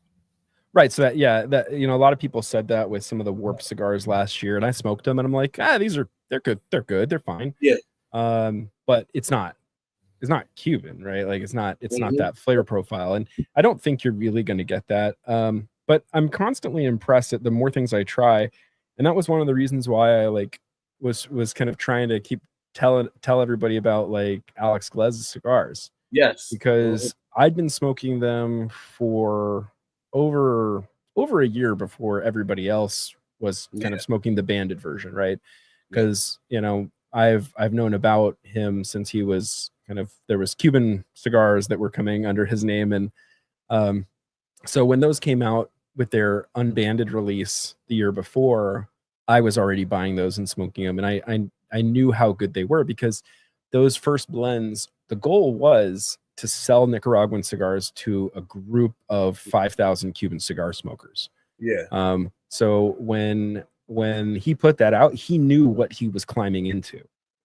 Right. So that a lot of people said that with some of the Warp cigars last year, and I smoked them and I'm like, they're good. They're fine.
Yeah.
But it's not Cuban, right? Like it's not that flavor profile. And I don't think you're really going to get that. But I'm constantly impressed at the more things I try. And that was one of the reasons why I like was kind of trying to keep tell everybody about like Alex Glez's cigars.
Yes.
Because I'd been smoking them for over a year before everybody else was kind of smoking the banded version, right? Because I've known about him since he was there was Cuban cigars that were coming under his name, and so when those came out with their unbanded release the year before, I was already buying those and smoking them, and I knew how good they were, because those first blends, the goal was to sell Nicaraguan cigars to a group of 5,000 Cuban cigar smokers.
Yeah.
So when he put that out, he knew what he was climbing into.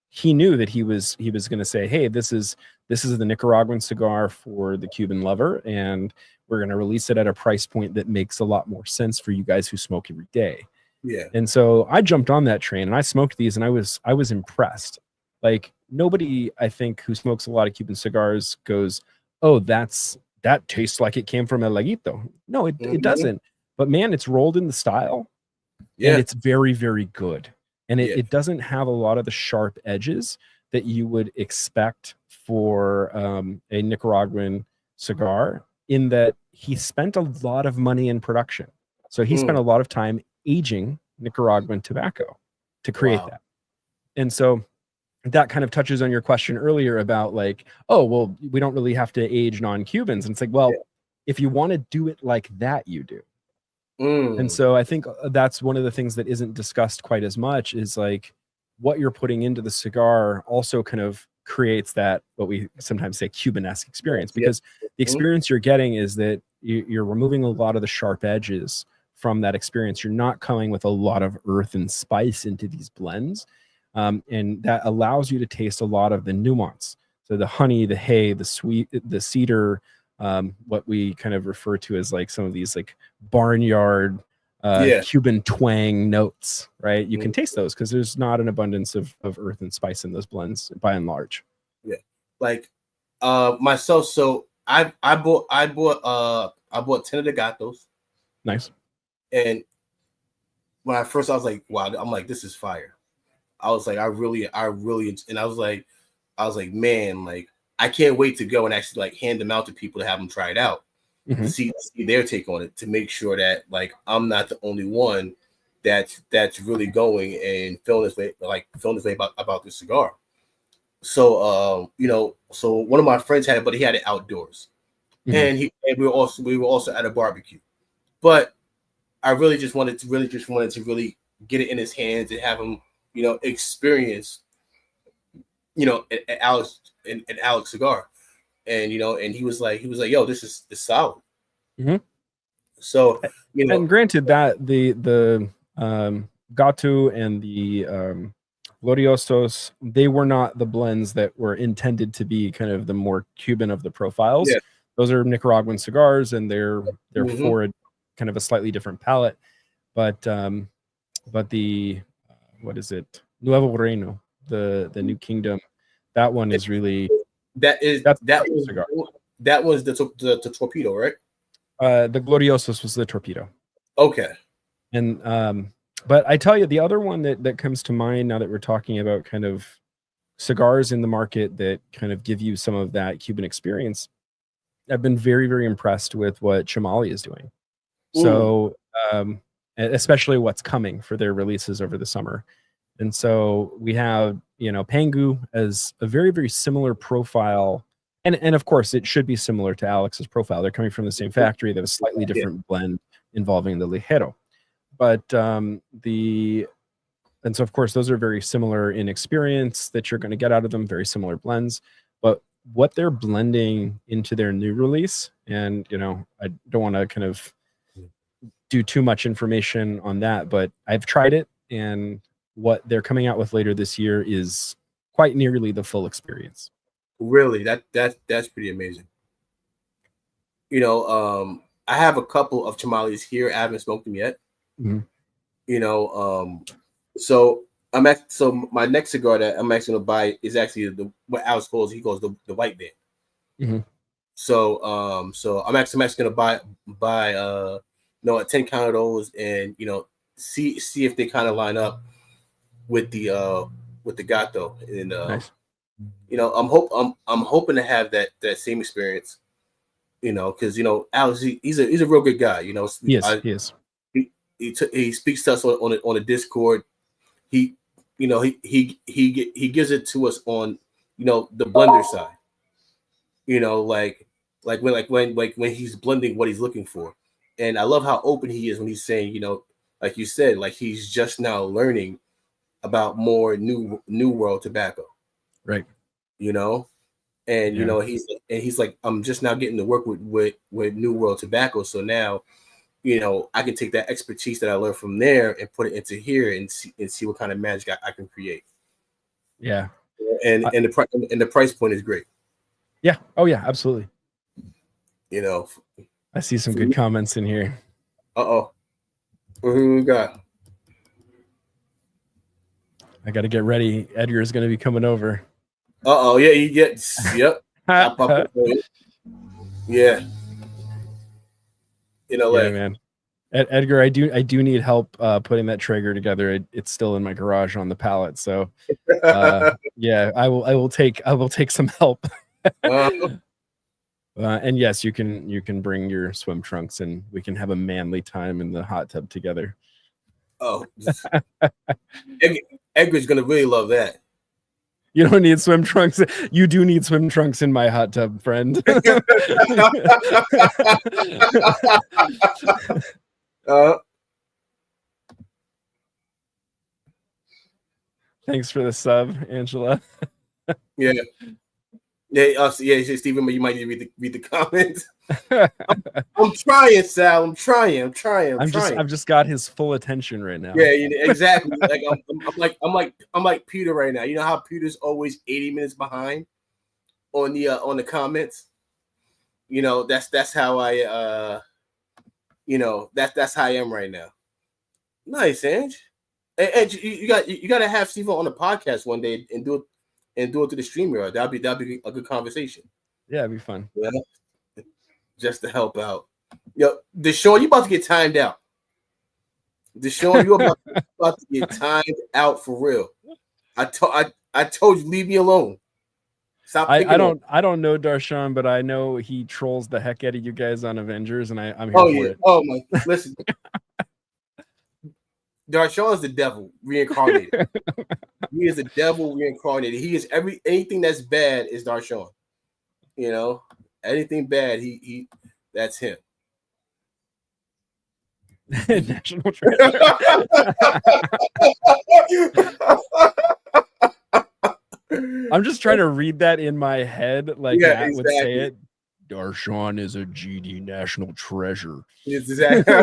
He knew that he was going to say, hey, this is the Nicaraguan cigar for the Cuban lover, and we're going to release it at a price point that makes a lot more sense for you guys who smoke every day.
Yeah.
And so I jumped on that train and I smoked these, and I was impressed. Like nobody, I think, who smokes a lot of Cuban cigars goes, oh, that tastes like it came from El Laguito. No, it doesn't. But man, it's rolled in the style. Yeah. And it's very, very good. And it doesn't have a lot of the sharp edges that you would expect for a Nicaraguan cigar, in that he spent a lot of money in production. So he spent a lot of time aging Nicaraguan tobacco to create that. And so that kind of touches on your question earlier about like, oh, well, we don't really have to age non-Cubans. And it's like, well, if you want to do it like that, you do. And so I think that's one of the things that isn't discussed quite as much, is like what you're putting into the cigar also kind of creates that, what we sometimes say, Cubanesque experience, because the experience you're getting is that you're removing a lot of the sharp edges from that experience. You're not coming with a lot of earth and spice into these blends. And that allows you to taste a lot of the nuance. So the honey, the hay, the sweet, the cedar, what we kind of refer to as like some of these like barnyard Cuban twang notes, right? You can taste those because there's not an abundance of earth and spice in those blends by and large.
Yeah, like myself. So I bought 10 of the gatos.
Nice.
And when I was like, wow, I'm like, this is fire. I was like, I really, and I was like, man, like I can't wait to go and actually like hand them out to people to have them try it out, to see their take on it, to make sure that like I'm not the only one that's really going and feeling this way about this cigar. So so one of my friends had it, but he had it outdoors, and we were also at a barbecue, but I really just wanted to get it in his hands and have him, experience, an Alex cigar, and and he was like, yo, this is solid. So
and granted that the Gato and the Gloriosos, they were not the blends that were intended to be kind of the more Cuban of the profiles.
Yeah.
Those are Nicaraguan cigars, and they're for a, kind of a slightly different palate. But the what is it? Nuevo Reino, the New Kingdom, that one is really
that was the torpedo, right?
The Gloriosos was the torpedo.
Okay.
And but I tell you, the other one that comes to mind now that we're talking about kind of cigars in the market that kind of give you some of that Cuban experience, I've been very, very impressed with what Chamali is doing. So especially what's coming for their releases over the summer. And so we have, Pangu as a very, very similar profile. And of course, it should be similar to Alex's profile. They're coming from the same factory. They have a slightly different blend involving the Ligero. But and so, of course, those are very similar in experience that you're going to get out of them, very similar blends. But what they're blending into their new release, and, I don't want to kind of do too much information on that, but I've tried it, and what they're coming out with later this year is quite nearly the full experience.
Really, that's pretty amazing. I have a couple of tamales here. I haven't smoked them yet. So my next cigar that I'm actually gonna buy is actually what Alex calls the white band. So I'm actually gonna buy a 10 count of those, and see if they kind of line up with the Gato, and
Nice.
I'm hoping to have that same experience, because Alex, he's a real good guy.
He is.
He speaks to us on a Discord. He gives it to us on the blender side. When he's blending what he's looking for, and I love how open he is when he's saying, like you said, like he's just now learning about more new world tobacco,
right?
He's like, I'm just now getting to work with new world tobacco, so now I can take that expertise that I learned from there and put it into here and see what kind of magic I can create.
Yeah,
and the price point is great.
Yeah. Oh yeah, absolutely.
I
see some good comments in here.
Who we got?
I got to get ready. Edgar is going to be coming over.
Yeah, he gets. Yep. Yeah.
Yeah, man. Edgar, I do need help putting that Traeger together. It's still in my garage on the pallet, so yeah, I will take some help. And yes, you can bring your swim trunks, and we can have a manly time in the hot tub together.
Oh, Edgar's gonna really love that.
You don't need swim trunks. You do need swim trunks in my hot tub, friend. Thanks for the sub, Angela.
Yeah. Stephen, you might need to read the comments. I'm trying, Sal. I'm trying.
I've just got his full attention right now.
Yeah, exactly. Like I'm like Peter right now. You know how Peter's always 80 minutes behind on the comments. That's how I that's how I am right now. Nice, Ange. And you got to have Steve on the podcast one day and do it to the streamer. That'd be a good conversation.
Yeah, it'd be fun.
Yeah. Just to help out. Yo, Deshaun, you about to get timed out. Deshaun, you about to get timed out for real. I told you, leave me alone. Stop.
I don't know Darshan, but I know he trolls the heck out of you guys on Avengers, and I'm here for it.
Oh my! Listen, Darshan is the devil reincarnated. He is the devil reincarnated. He is anything that's bad is Darshan. You know, anything bad, he that's him.
National treasure. I'm just trying to read that in my head, like Matt would say it. Darshan is a GD national treasure.
Exactly.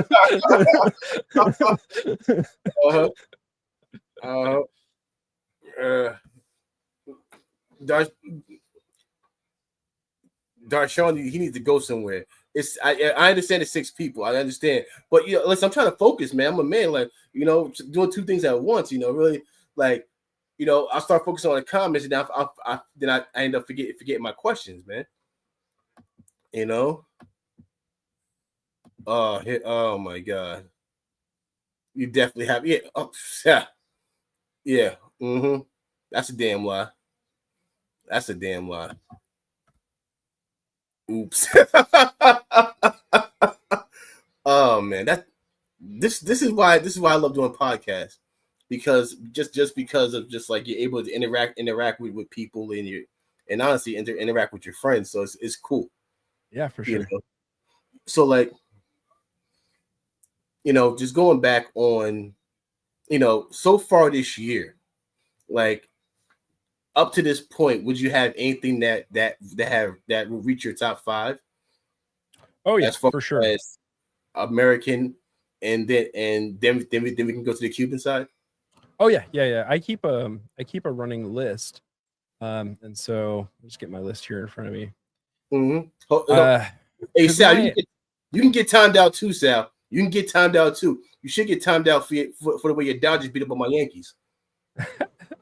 Darshan, he needs to go somewhere. I understand it's 6 people. I understand, but listen, I'm trying to focus, man. I'm a man, like doing 2 things at once. Really, like I start focusing on the comments, and then I end up forgetting my questions, man. Oh my God, you definitely have yeah. Mm-hmm. That's a damn lie. That's a damn lie. Oops. Oh man, this is why I love doing podcasts, because just because of just like you're able to interact with people and honestly interact with your friends, so it's cool.
Yeah, for sure.
So like just going back on so far this year, like up to this point, would you have anything that will reach your top 5?
Oh yeah, for sure.
As American, and then we can go to the Cuban side.
Oh yeah. I keep a running list, and so I'll just get my list here in front of me.
Mm-hmm. Hey Sal, you can get timed out too, Sal. You can get timed out too. You should get timed out for the way your Dodgers beat up on my Yankees.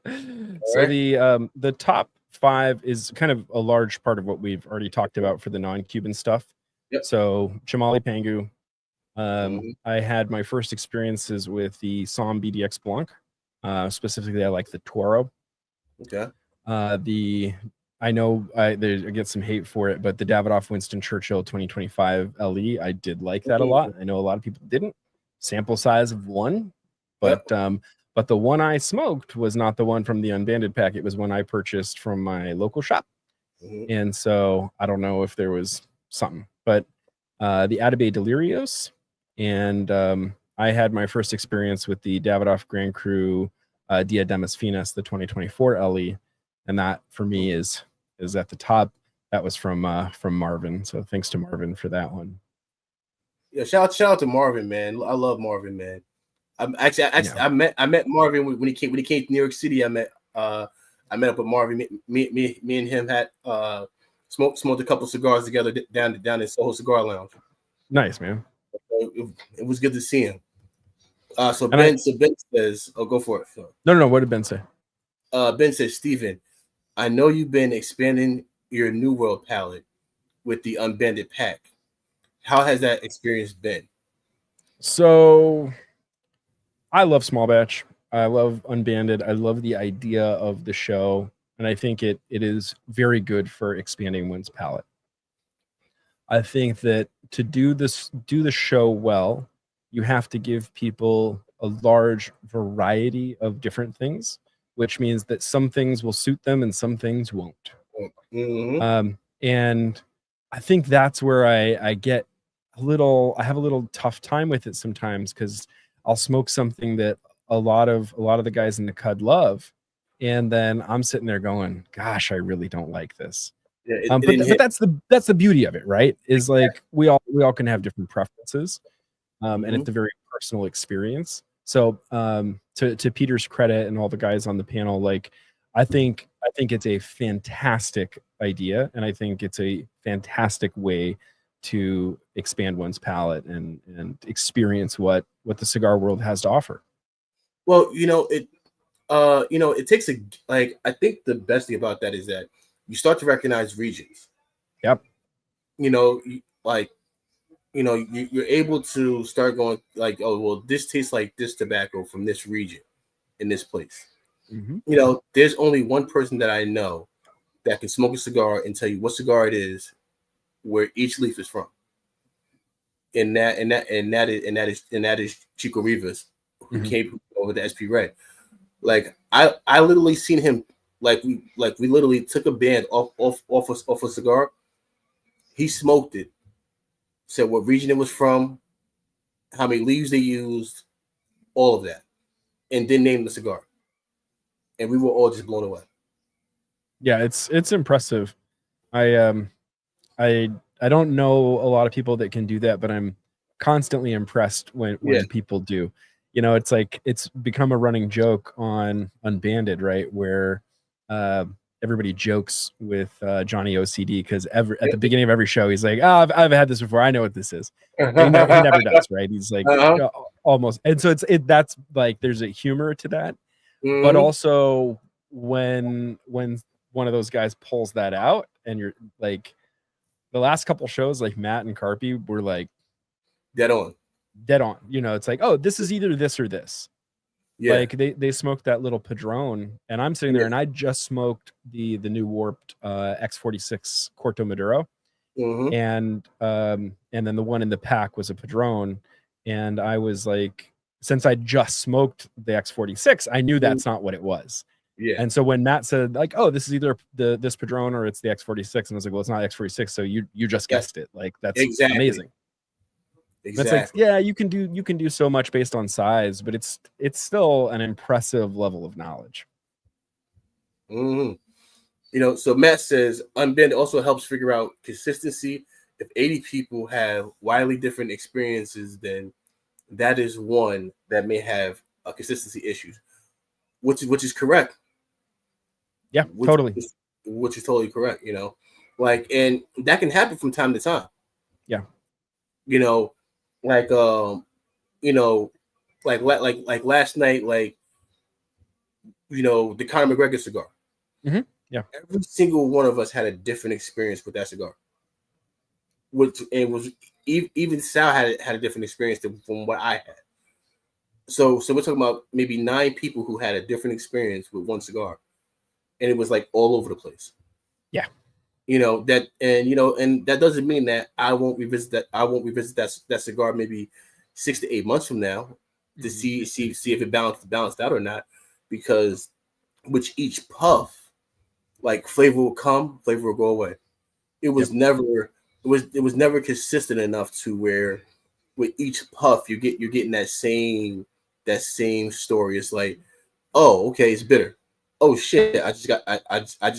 So the top 5 is kind of a large part of what we've already talked about for the non-Cuban stuff.
Yep.
So Chamali Pangu. I had my first experiences with the Som BDX Blanc. Specifically, I like the Toro.
Okay.
I know I get some hate for it, but the Davidoff Winston Churchill 2025 LE, I did like that a lot. I know a lot of people didn't. Sample size of 1, but but the one I smoked was not the one from the unbanded pack. It was one I purchased from my local shop. And so I don't know if there was something, but the Atabey Delirios, and I had my first experience with the Davidoff Grand Cru Diademas Finas, the 2024 LE, and that for me is at the top. That was from Marvin. So thanks to Marvin for that one.
Yeah, shout out to Marvin, man. I love Marvin, man. I met Marvin when he came to New York City. I met up with Marvin. Me and him had smoked a couple cigars together down in Soho Cigar Lounge.
Nice, man.
It was good to see him. So Ben says, "Oh, go for it."
No. What did Ben say?
Ben says, "Steven, I know you've been expanding your New World palette with the unbanded pack. How has that experience been?"
So, I love small batch. I love unbanded. I love the idea of the show, and I think it is very good for expanding one's palette. I think that to do the show well, you have to give people a large variety of different things, which means that some things will suit them and some things won't.
Mm-hmm.
And I think that's where I get I have a little tough time with it sometimes, because I'll smoke something that a lot of the guys in the cud love, and then I'm sitting there going, gosh, I really don't like this.
Yeah,
but that's the beauty of it, right? Is like we all can have different preferences, and it's a very personal experience. So to Peter's credit and all the guys on the panel, like I think it's a fantastic idea, and I think it's a fantastic way to expand one's palate and experience what what the cigar world has to offer.
Well, it takes I think the best thing about that is that you start to recognize regions.
Yep.
You're able to start going like, oh, well, this tastes like this tobacco from this region in this place.
Mm-hmm.
There's only one person that I know that can smoke a cigar and tell you what cigar it is, where each leaf is from. And that is Chico Rivas, who
Mm-hmm.
came over the SP Red. Like I literally seen him we literally took a band off a cigar. He smoked it, said what region it was from, how many leaves they used, all of that, and then named the cigar. And we were all just blown away.
Yeah, it's impressive. I don't know a lot of people that can do that, but I'm constantly impressed when people do. It's like it's become a running joke on Unbanded, right? Where everybody jokes with Johnny OCD because at the beginning of every show he's like, "Oh, I've had this before. I know what this is." He never does, right? He's like almost, and so that's like there's a humor to that, but also when one of those guys pulls that out, and you're like, the last couple shows, like Matt and Carpy were like
dead on.
It's like, oh, this is either this or this. Yeah. Like they smoked that little Padron, and I'm sitting there and I just smoked the new warped X46 Corto Maduro.
Mm-hmm.
And then the one in the pack was a Padron, and I was like, since I just smoked the X46, I knew that's not what it was.
Yeah.
And so when Matt said like, oh, this is either this Padron or it's the X46, and I was like, well, it's not X46, so you just guessed it. Like that's amazing. Exactly. That's like, yeah, you can do so much based on size, but it's still an impressive level of knowledge.
Mm-hmm. So Matt says Unbend also helps figure out consistency. If 80 people have widely different experiences, then that is one that may have a consistency issues, which is correct.
Yeah, totally.
Which is totally correct. And that can happen from time to time.
Yeah.
Like last night, the Conor McGregor cigar.
Mm-hmm. Yeah.
Every single one of us had a different experience with that cigar. Even Sal had a different experience from what I had. So we're talking about maybe 9 people who had a different experience with one cigar, and it was like all over the place.
Yeah.
And that doesn't mean that I won't revisit that cigar maybe 6 to 8 months from now to see if it balanced out or not, because with each puff, like flavor will come, flavor will go away. It was never consistent enough to where with each puff you're getting that same story. It's like, oh, okay, it's bitter. Oh shit, I just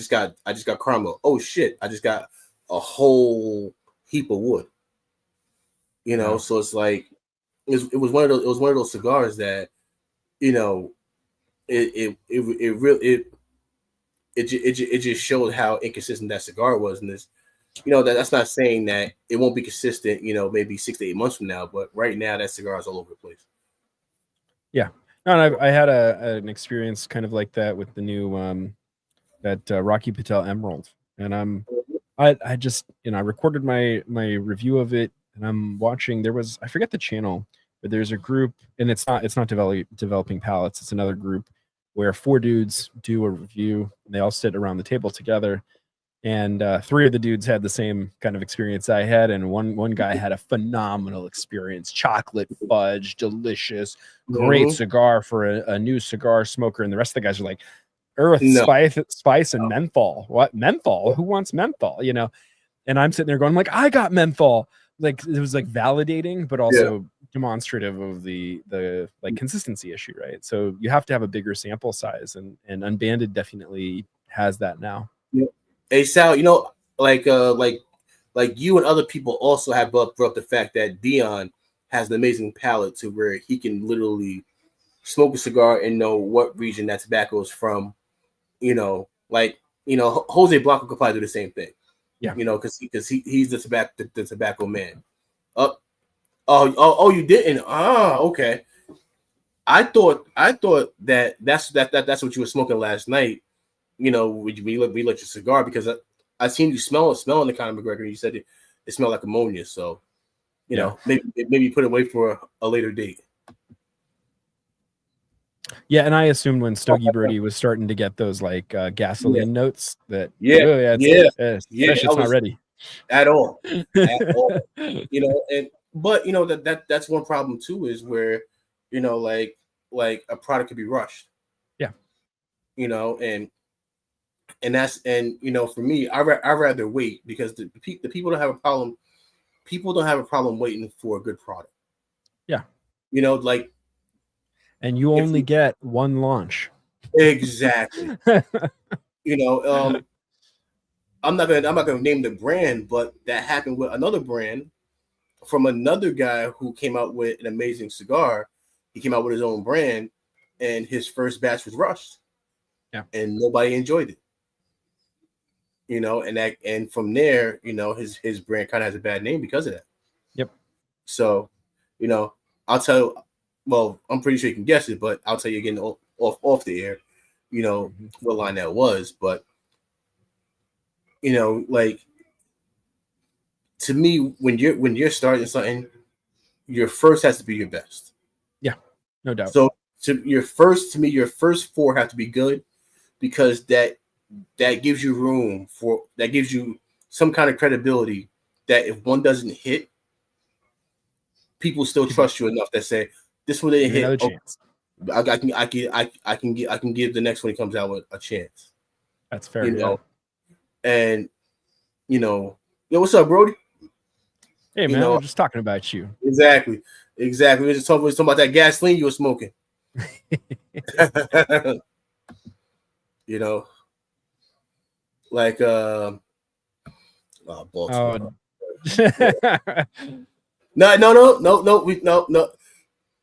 got caramel. Oh shit, I just got a whole heap of wood. So it's like it was one of those cigars that it just showed how inconsistent that cigar was. And this, that's not saying that it won't be consistent, maybe 6 to 8 months from now, but right now that cigar is all over the place.
Yeah. No, and I had an experience kind of like that with the new Rocky Patel Emerald, and I just I recorded my review of it, and I'm watching. I forget the channel, but there's a group, and it's not developing palates. It's another group where 4 dudes do a review, and they all sit around the table together. And 3 of the dudes had the same kind of experience I had, and one guy had a phenomenal experience. Chocolate fudge, delicious, great cigar for a new cigar smoker. And the rest of the guys are like, earth, spice, and menthol. What menthol? Who wants menthol? And I'm sitting there going, like, I got menthol. Like, it was like validating, but also demonstrative of the like consistency issue, right? So you have to have a bigger sample size, and Unbanded definitely has that now.
Yeah. Hey Sal, like you and other people also have brought up the fact that Dion has an amazing palate to where he can literally smoke a cigar and know what region that tobacco is from. Jose Blanco could probably do the same thing.
Yeah.
Because he's the tobacco man. Oh, you didn't. Ah, okay. I thought that's what you were smoking last night. You know, we lit your cigar because I seen you smelling the Conor McGregor. You said it smelled like ammonia. So you
Yeah.
know, maybe put it away for a later date.
Yeah, and I assumed when Stogie Birdie was starting to get those like
Yeah,
gasoline notes that
yeah, yeah,
that
I
shit's not
was
ready.
at all, at all. You know, but you know that's one problem too is where you know like a product could be rushed.
Yeah.
You know, and you know for me I rather wait because the people don't have a problem. People don't have a problem waiting for a good product.
Yeah.
You know, like
And you
if
only
you
get one launch.
exactly. You know, I'm not gonna name the brand, but that happened with another brand from another guy who came out with an amazing cigar. He came out with his own brand, and his first batch was rushed.
Yeah.
And nobody enjoyed it. You know, and from there, you know, his brand kind of has a bad name because of that.
Yep.
So, you know, I'll tell you. Well, I'm pretty sure you can guess it, but I'll tell you again off the air. You know what line that was, but you know, like to me, when you're starting something, your first has to be your best.
Yeah, no doubt.
So your first four have to be good because that gives you room for that gives you some kind of credibility that if one doesn't hit, people still trust you enough that say this one didn't
Give me
hit.
another
Oh,
chance.
I can give the next one he comes out with a chance.
That's fair.
You
Yeah.
know, and you know, yo, what's up, Brody?
Hey
You
man,
know,
I'm just talking about you.
exactly. We were just talking about that gasoline you were smoking. You know, like Baltimore.
Oh.
No,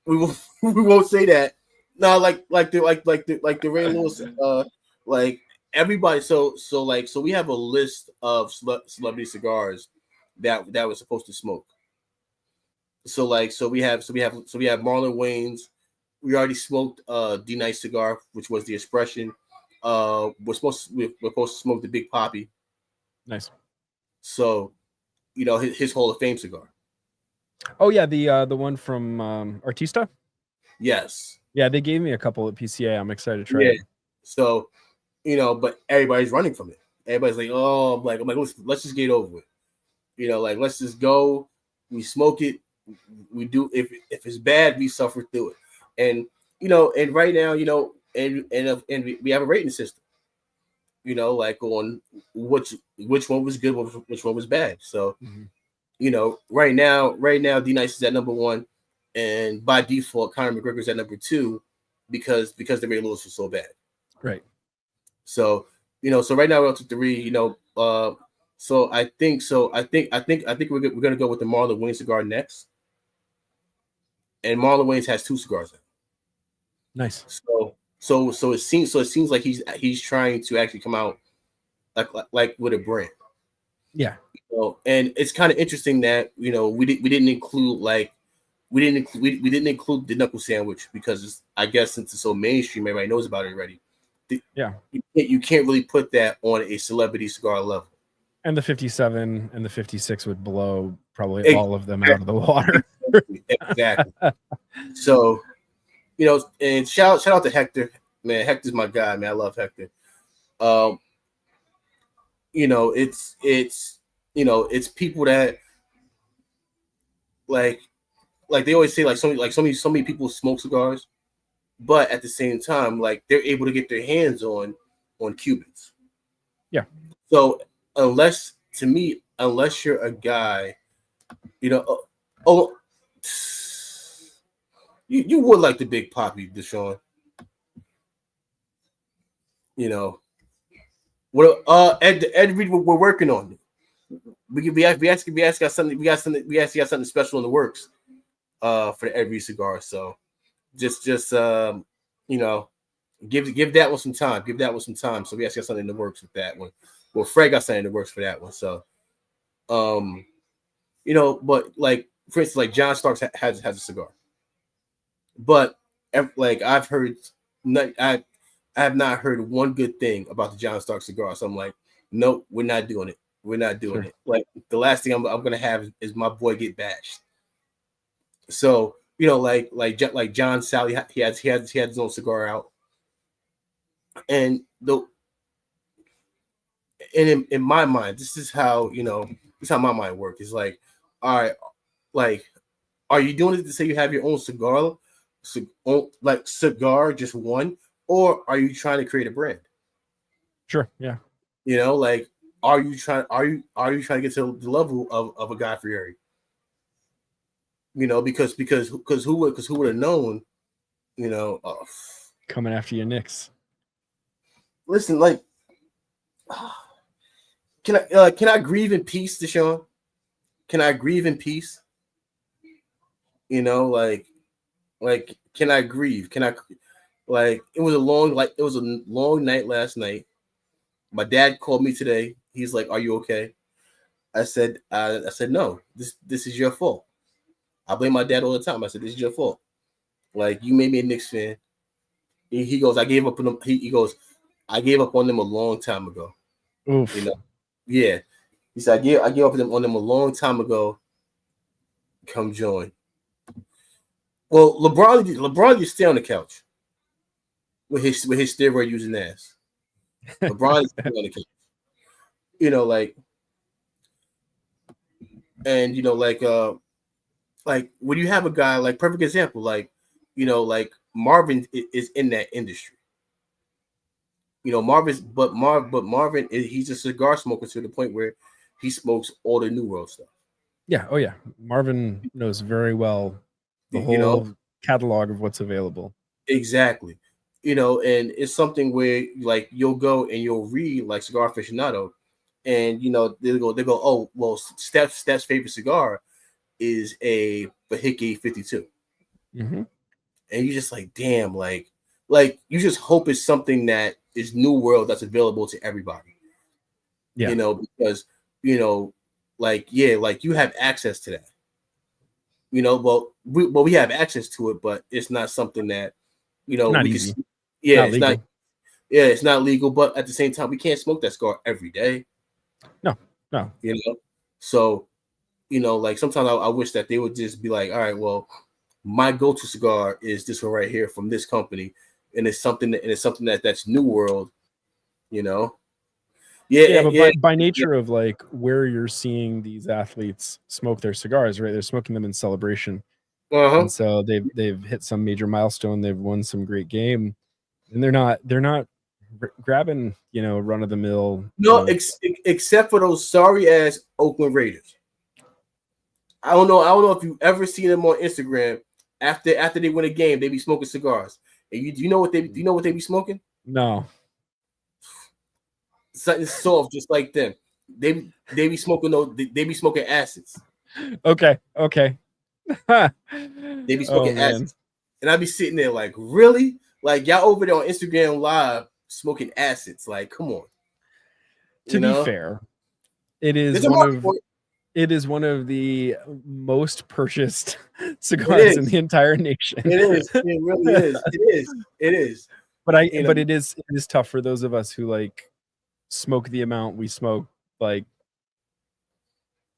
we won't we won't say that. No, like the Ray Lewis like everybody so we have a list of celebrity cigars that we're supposed to smoke. So we have Marlon Wayne's. We already smoked D Nice cigar, which was the expression. We're supposed to smoke the Big Poppy.
Nice.
So, you know, his Hall of Fame cigar.
Oh yeah, the one from Artista.
Yes.
Yeah, they gave me a couple at PCA. I'm excited to try
Yeah.
it.
So, you know, but everybody's running from it. Everybody's like, oh, I'm like, let's just get over it. You know, like let's just go. We smoke it. We do if it's bad, we suffer through it. And you know, and right now, you know, and we have a rating system. You know, like on which one was good, which one was bad. So, you know, right now, D Nice is at number one, and by default, Conor McGregor's at number two because the Ray Lewis was so bad.
Right.
So, you know, so right now we're up to three. You know, so I think we're gonna go with the Marlon Wayne cigar next, and Marlon Wayne's has two cigars.
Nice.
So it seems like he's trying to actually come out like with a brand.
Yeah.
You know, and it's kind of interesting that you know we didn't include we didn't include the knuckle sandwich because I guess since it's so mainstream, everybody knows about it already.
Yeah.
You can't really put that on a celebrity cigar level.
And the 57 and the 56 would blow probably all of them out of the water.
Exactly. So, you know, and shout out to Hector, man. Hector's my guy, man. I love Hector. You know, it's you know, it's people that like they always say so many people smoke cigars, but at the same time, like they're able to get their hands on Cubans.
Yeah.
So unless you're a guy, you know, you would like the Big Poppy, Deshaun. You know, what Ed Reed, we're working on it. We actually got something special in the works for the Ed Reed cigar. So just you know, give that one some time. Give that one some time. So we actually got something in the works with that one. Well, Fred got something in the works for that one. So you know, but like for instance, like John Starks has a cigar, but like I've heard, I have not heard one good thing about the John Stark cigar. So I'm like, nope, we're not doing it. We're not doing it. Like the last thing I'm gonna have is my boy get bashed. So like John Sally, he had his own cigar out, and in my mind, this is how this is how my mind works. It's like, all right, like, are you doing it to say you have your own cigar, like cigar, just one, or are you trying to create a brand?
Sure, yeah.
Like, are you trying to get to the level of a Guy Fieri? Because who would have known?
Coming after you, Knicks.
Listen, like, can I grieve in peace, Deshaun? Can I grieve in peace? Like, can I grieve? Can I, like, it was a long night last night. My dad called me today. He's like, "Are you okay?" I said no. This is your fault. I blame my dad all the time. I said, "This is your fault. Like, you made me a Knicks fan." He goes, "I gave up on them." He goes, "I gave up on them a long time ago."
Oof.
Yeah. He said, I gave up on them a long time ago. Come join. Well, LeBron used to stay on the couch with his steroid using ass. LeBron is stay on the couch. Like, and like when you have a guy, like, perfect example, like Marvin is in that industry. Marvin he's a cigar smoker to the point where he smokes all the New World stuff.
Yeah. Oh yeah. Marvin knows very well the whole catalog of what's available.
Exactly. And it's something where, like, you'll go and you'll read, like, Cigar Aficionado, and they go, "Oh, well, Steph's favorite cigar is a Bahiki 52."
Mm-hmm.
And you're just like, damn, like you just hope it's something that is New World that's available to everybody.
Yeah.
Because like, yeah, like, you have access to that. Well, we have access to it, but it's not something that
not
we
easy.
Can, yeah,
not
it's
legal.
not. Yeah, it's not legal, but at the same time, we can't smoke that cigar every day.
No.
So, like, sometimes I wish that they would just be like, all right, well, my go-to cigar is this one right here from this company, and it's something that's New World,
Yeah, but by nature of, like, where you're seeing these athletes smoke their cigars, right? They're smoking them in celebration, and so they've hit some major milestone. They've won some great game, and they're not grabbing run of the mill.
No, except for those sorry ass Oakland Raiders. I don't know if you've ever seen them on Instagram. After they win a game, they be smoking cigars. And do you know what they be smoking?
No.
Something soft, just like them. They be smoking they be smoking acids.
Okay.
They be smoking acids. And I be sitting there like, really? Like, y'all over there on Instagram Live smoking acids? Like, come on.
To be fair, it is one of the most purchased cigars in the entire nation.
It is. It really is. It is.
But it is tough for those of us who, like, smoke the amount we smoke, like,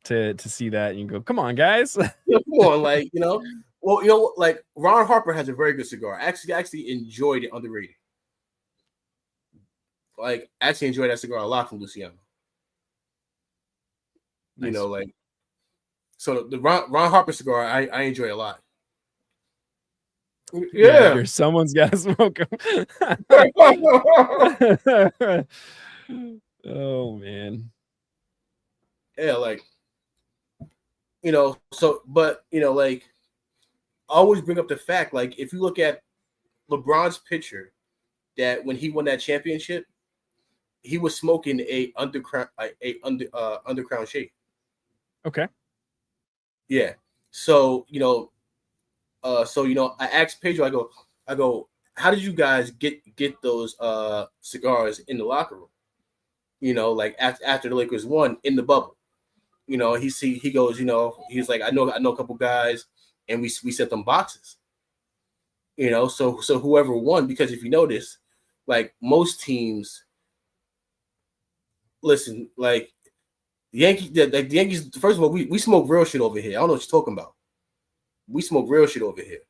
to see that and you go, come on, guys.
Yeah, come on, like, well, like, Ron Harper has a very good cigar. I actually enjoyed it, underrated. Like, I actually enjoyed that cigar a lot from Luciano.
Nice.
Like, so the Ron Harper cigar, I enjoy a lot. Yeah.
Someone's got to smoke them. Oh man.
Yeah, like, so, but like, I always bring up the fact, like, if you look at LeBron's picture, that when he won that championship, he was smoking a undercrown shade.
Okay.
Yeah. So, I asked Pedro, I go, how did you guys get those cigars in the locker room? Like, after the Lakers won in the bubble. You know, he goes, you know, he's like, I know a couple guys, and we sent them boxes. You know, so whoever won, because if you notice, like most teams, listen, like the Yankees. First of all, we smoke real shit over here. I don't know what you're talking about. We smoke real shit over here.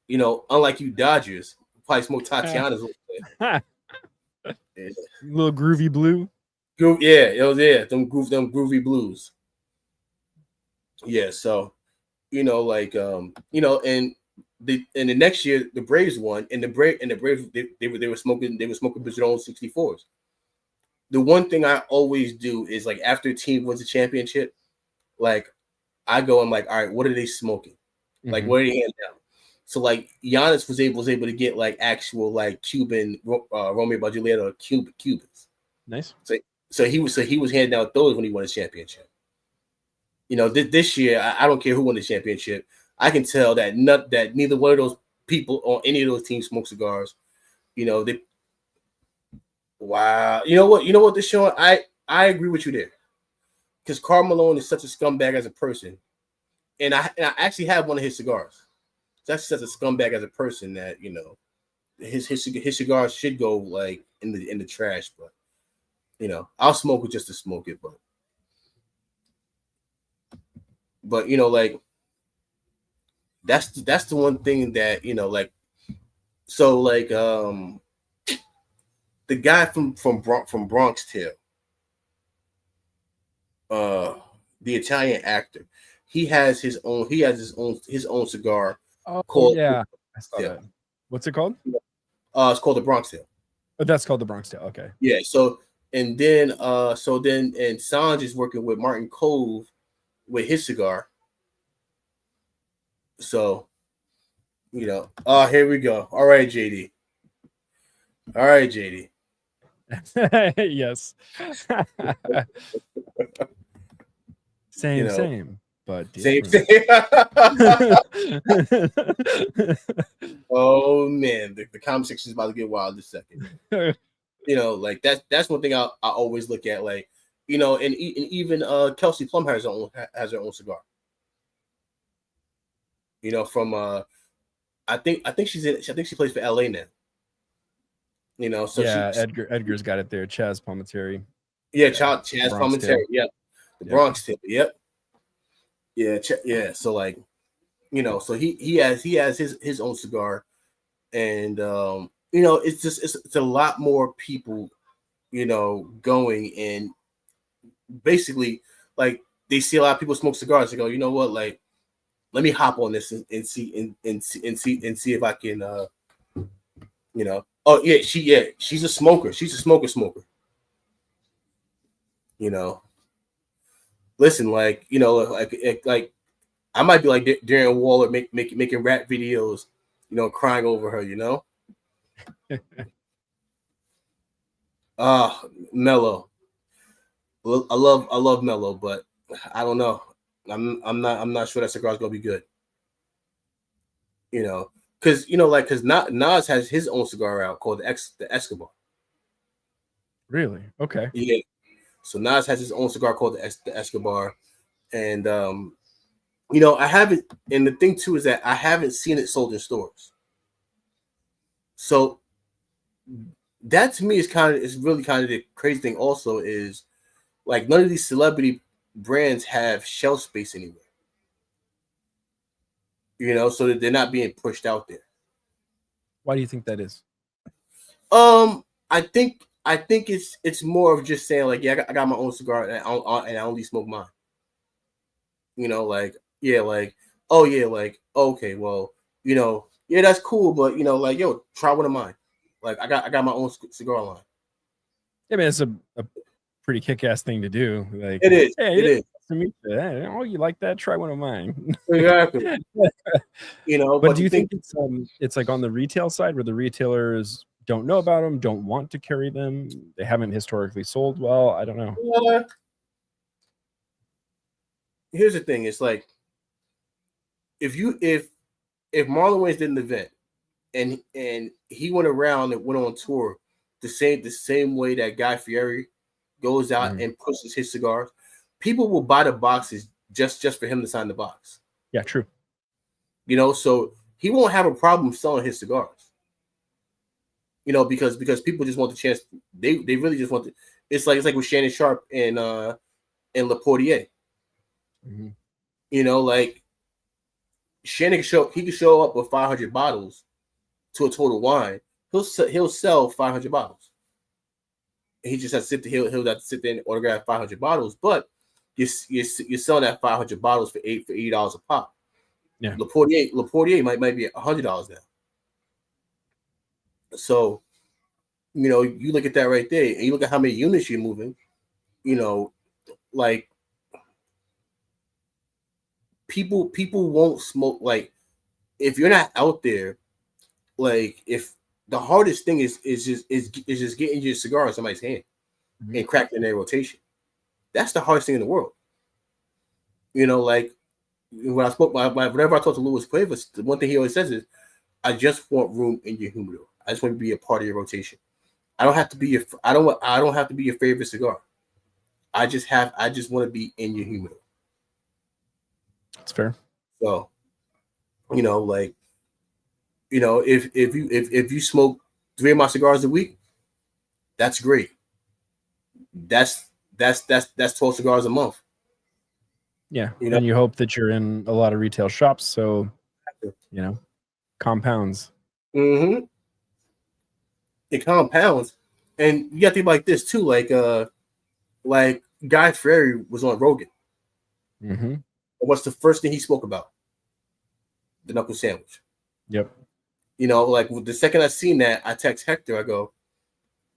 You know, unlike you Dodgers, probably smoke Tatiana's over there. Yeah.
Little groovy blue.
Yeah, them groovy blues. Yeah, so you know, like you know, and the next year the Braves won, and the Braves they were smoking Padron 64s. The one thing I always do is like after a team wins a championship, like I go, I'm like, all right, what are they smoking? Like, what are they handing down? So like Giannis was able to get like actual like Cuban Romeo Bargeleta Cubans.
Nice.
So he was handing out those when he won his championship. You know, this year I don't care who won the championship. I can tell that neither one of those people on any of those teams smoke cigars. You know, wow. You know what, Deshaun? I agree with you there. Because Karl Malone is such a scumbag as a person. And I actually have one of his cigars. That's such a scumbag as a person that, you know, his cigars should go like in the trash, but you know, I'll smoke it just to smoke it, but you know, like that's the one thing that, you know, like so like the guy from Bronx Tale, the Italian actor, he has his own cigar called
I saw that. What's it called?
It's called the Bronx Tale.
Oh, that's called the Bronx Tale. Okay.
Yeah, so and then Sanj is working with Martin Cove with his cigar. So, you know, here we go. All right, JD.
Yes. Same, you know, same, but different.
Same. Oh man, the comment section is about to get wild in a second. You know, like that's one thing I always look at, like, you know, and even Kelsey Plum has her own cigar. You know, from I think she plays for LA now. You know, so
yeah, Edgar's got it there. Chaz Palminteri.
Yeah, Chaz Palminteri. Yep, the Bronx Tale. Yep. Yeah. So like, you know, so he has his own cigar, and you know, it's a lot more people, you know, going, and basically like they see a lot of people smoke cigars. They go, you know what, like, let me hop on this and see if I can, you know. Oh yeah, she's a smoker. She's a smoker. You know, listen, like, you know, like I might be like Darren Waller making rap videos, you know, crying over her, you know. Mellow. I love Mellow, but I don't know. I'm not sure that cigar's gonna be good. You know, because Nas has his own cigar out called the Escobar.
Really? Okay.
Yeah. So Nas has his own cigar called the Escobar, and you know, I haven't. And the thing too is that I haven't seen it sold in stores. So that to me is really kind of the crazy thing. Also, is like none of these celebrity brands have shelf space anywhere. You know, so that they're not being pushed out there.
Why do you think that is?
I think it's more of just saying like, yeah, I got my own cigar and I only smoke mine. You know, like, yeah, like, oh yeah, like, okay, well, you know, yeah, that's cool, but you know, like, yo, try one of mine. Like, I got my own cigar line.
Yeah, man, it's a pretty kick-ass thing to do. Like,
it is.
Hey,
it is.
To me, oh, you like that? Try one of mine.
Exactly. You know,
but do you think it's like on the retail side where the retailers don't know about them, don't want to carry them, they haven't historically sold well? I don't know.
Here's the thing: it's like if Marlon Wayans did an event and he went around and went on tour the same way that Guy Fieri goes out and pushes his cigars, people will buy the boxes just for him to sign the box.
Yeah, true.
You know, so he won't have a problem selling his cigars. You know, because people just want the chance. They really just want to. It's like with Shannon Sharp and Le Portier.
Mm-hmm.
You know, like Shannon can show up with 500 bottles to a total wine. He'll sell 500 bottles. He just has to sit there. He'll have to sit there and autograph 500 bottles. But you're selling that 500 bottles for $80 a pop.
Yeah.
Le Portier might be $100 now. So, you know, you look at that right there, and you look at how many units you're moving. You know, like people won't smoke. Like, if you're not out there, like, if the hardest thing is just getting your cigar in somebody's hand and cracking their rotation. That's the hardest thing in the world. You know, like when I spoke, whenever I talk to Luis Cuevas, the one thing he always says is, "I just want room in your humidor. I just want to be a part of your rotation. I don't have to be your. I don't have to be your favorite cigar. I just want to be in your humidor."
That's fair.
So, you know, like, you know, if you smoke 3 of my cigars a week, that's great. That's 12 cigars a month.
Yeah,
you know?
And you hope that you're in a lot of retail shops, so you know, compounds.
Mm-hmm. It compounds, and you got to think like this too. Like Guy Fieri was on Rogan.
Mm-hmm.
What's the first thing he spoke about? The knuckle sandwich.
Yep.
You know, like the second I seen that, I text Hector. I go,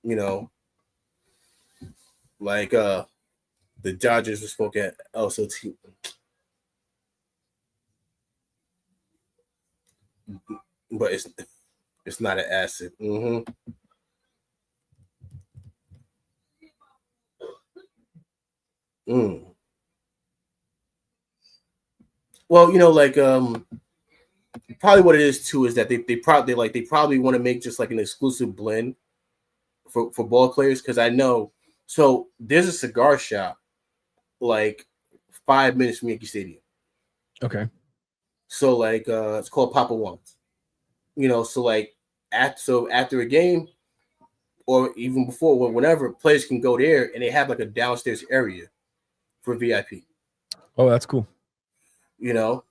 you know, like the Dodgers were spoke at LSOT. But it's not an acid. Mm-hmm. Well, you know, like probably what it is too is that they probably want to make just like an exclusive blend for ball players, because I know. So there's a cigar shop like 5 minutes from Yankee Stadium.
Okay.
So like it's called Papa Wants. You know, so like after a game or even before, whenever, players can go there and they have like a downstairs area for VIP.
Oh, that's cool.
You know,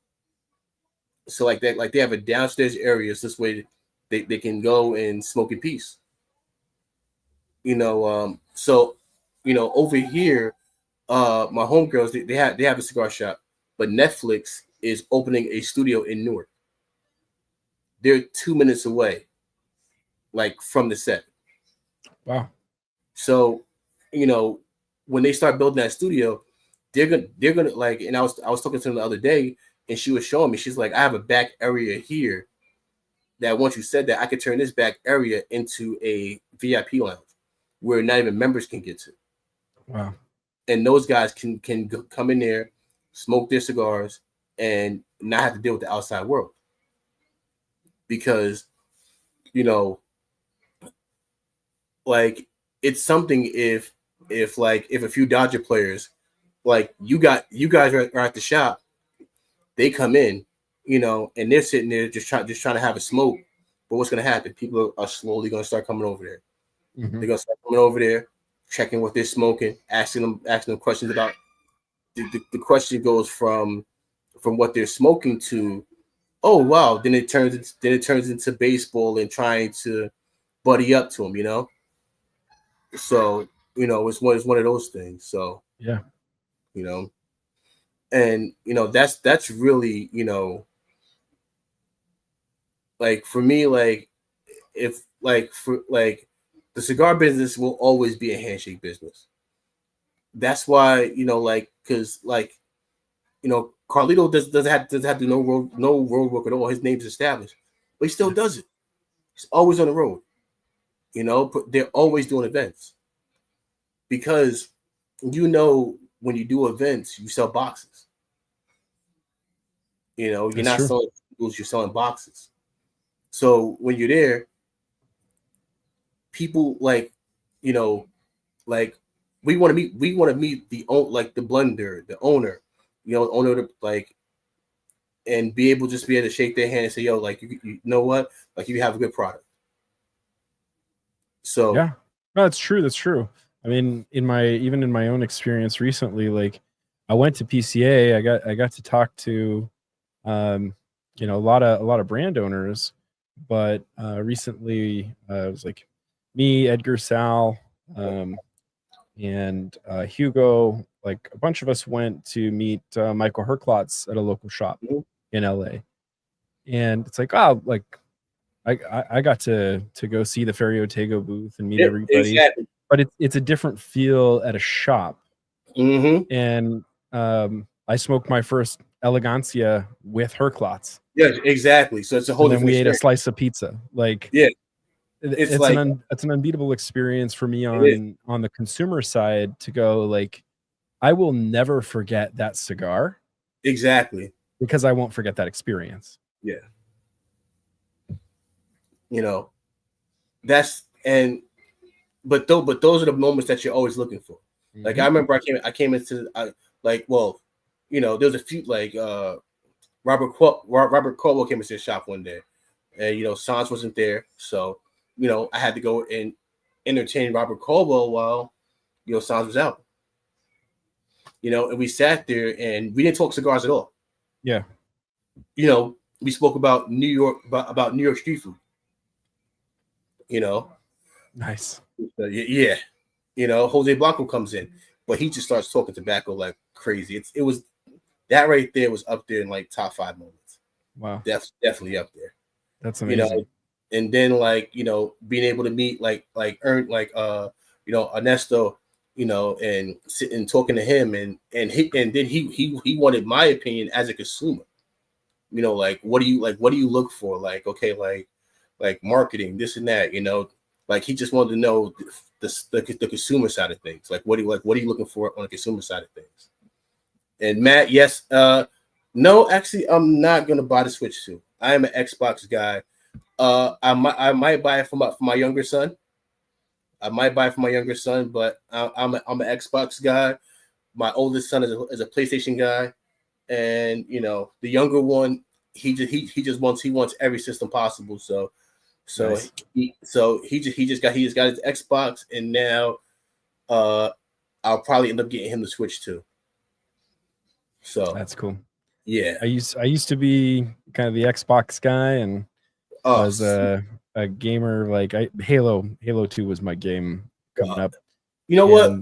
so like that, like they have a downstairs area, so this way they can go and smoke in peace. You know, so you know, over here, my homegirls they have a cigar shop, but Netflix is opening a studio in Newark. They're 2 minutes away, like from the set.
Wow.
So, you know, when they start building that studio, they're gonna like. And I was talking to them the other day, and she was showing me. She's like, I have a back area here that once you said that, I could turn this back area into a VIP lounge where not even members can get to.
Wow.
And those guys can come in there, smoke their cigars, and not have to deal with the outside world. Because, you know, like it's something if a few Dodger players, like you guys are at the shop, they come in, you know, and they're sitting there just trying to have a smoke. But what's going to happen? People are slowly going to start coming over there.
Mm-hmm.
They're going to start coming over there, checking what they're smoking, asking them questions about. The question goes from what they're smoking to, oh wow, then it turns into baseball and trying to buddy up to them, you know. So you know, it's one of those things. So
yeah,
you know, and you know that's really, you know, like for me, like if like for like the cigar business will always be a handshake business. That's why, you know, like because like, you know, Carlito doesn't have to do no road work at all. His name's established, but he still does it. He's always on the road. You know, but they're always doing events because, you know, when you do events, you sell boxes. You know, you're not selling tools, you're selling boxes. So when you're there, people like, you know, like we want to meet the blender, the owner, owner to and be able to shake their hand and say, yo, like you know what, like you have a good product. So
yeah, no, that's true. That's true. I mean, even in my own experience recently, like I went to PCA, I got to talk to, a lot of brand owners, but recently it was like me, Edgar, Sal, and Hugo. Like a bunch of us went to meet Michael Herklotz at a local shop in LA, and it's like, oh, like I got to go see the Ferry Otego booth and meet everybody.
Exactly.
But it's a different feel at a shop. And I smoked my first Elegancia with Herklotz.
Yeah, exactly. So it's a whole.
And then we
experience.
ate a slice of pizza. Like,
yeah,
it's an unbeatable experience for me on the consumer side to go like, I will never forget that cigar.
Exactly.
Because I won't forget that experience.
Yeah. But those are the moments that you're always looking for. Like I remember I came into there was a few Robert Caldwell came into the shop one day, and Sans wasn't there, so I had to go and entertain Robert Caldwell while Sans was out. And we sat there and we didn't talk cigars at all.
Yeah.
We spoke about New York about New York street food.
Nice.
Yeah. Jose Blanco comes in, but he just starts talking tobacco like crazy. It was that right there was up there in like top 5 moments.
Wow.
Definitely up there.
That's amazing.
And then being able to meet Ernesto, and sitting and talking to him and then he wanted my opinion as a consumer. What do you look for? Like marketing, this and that, he just wanted to know the consumer side of things. What are you looking for on the consumer side of things? And Matt, yes, no, actually, I'm not gonna buy the Switch 2. I am an Xbox guy. I might buy it for my younger son. But I'm an Xbox guy. My oldest son is a PlayStation guy, and the younger one, he wants every system possible. So
nice.
he just got his Xbox, and now I'll probably end up getting him the Switch too. So
that's cool.
Yeah,
I used to be kind of the Xbox guy, and was a gamer. Like Halo 2 was my game coming up.
You know what?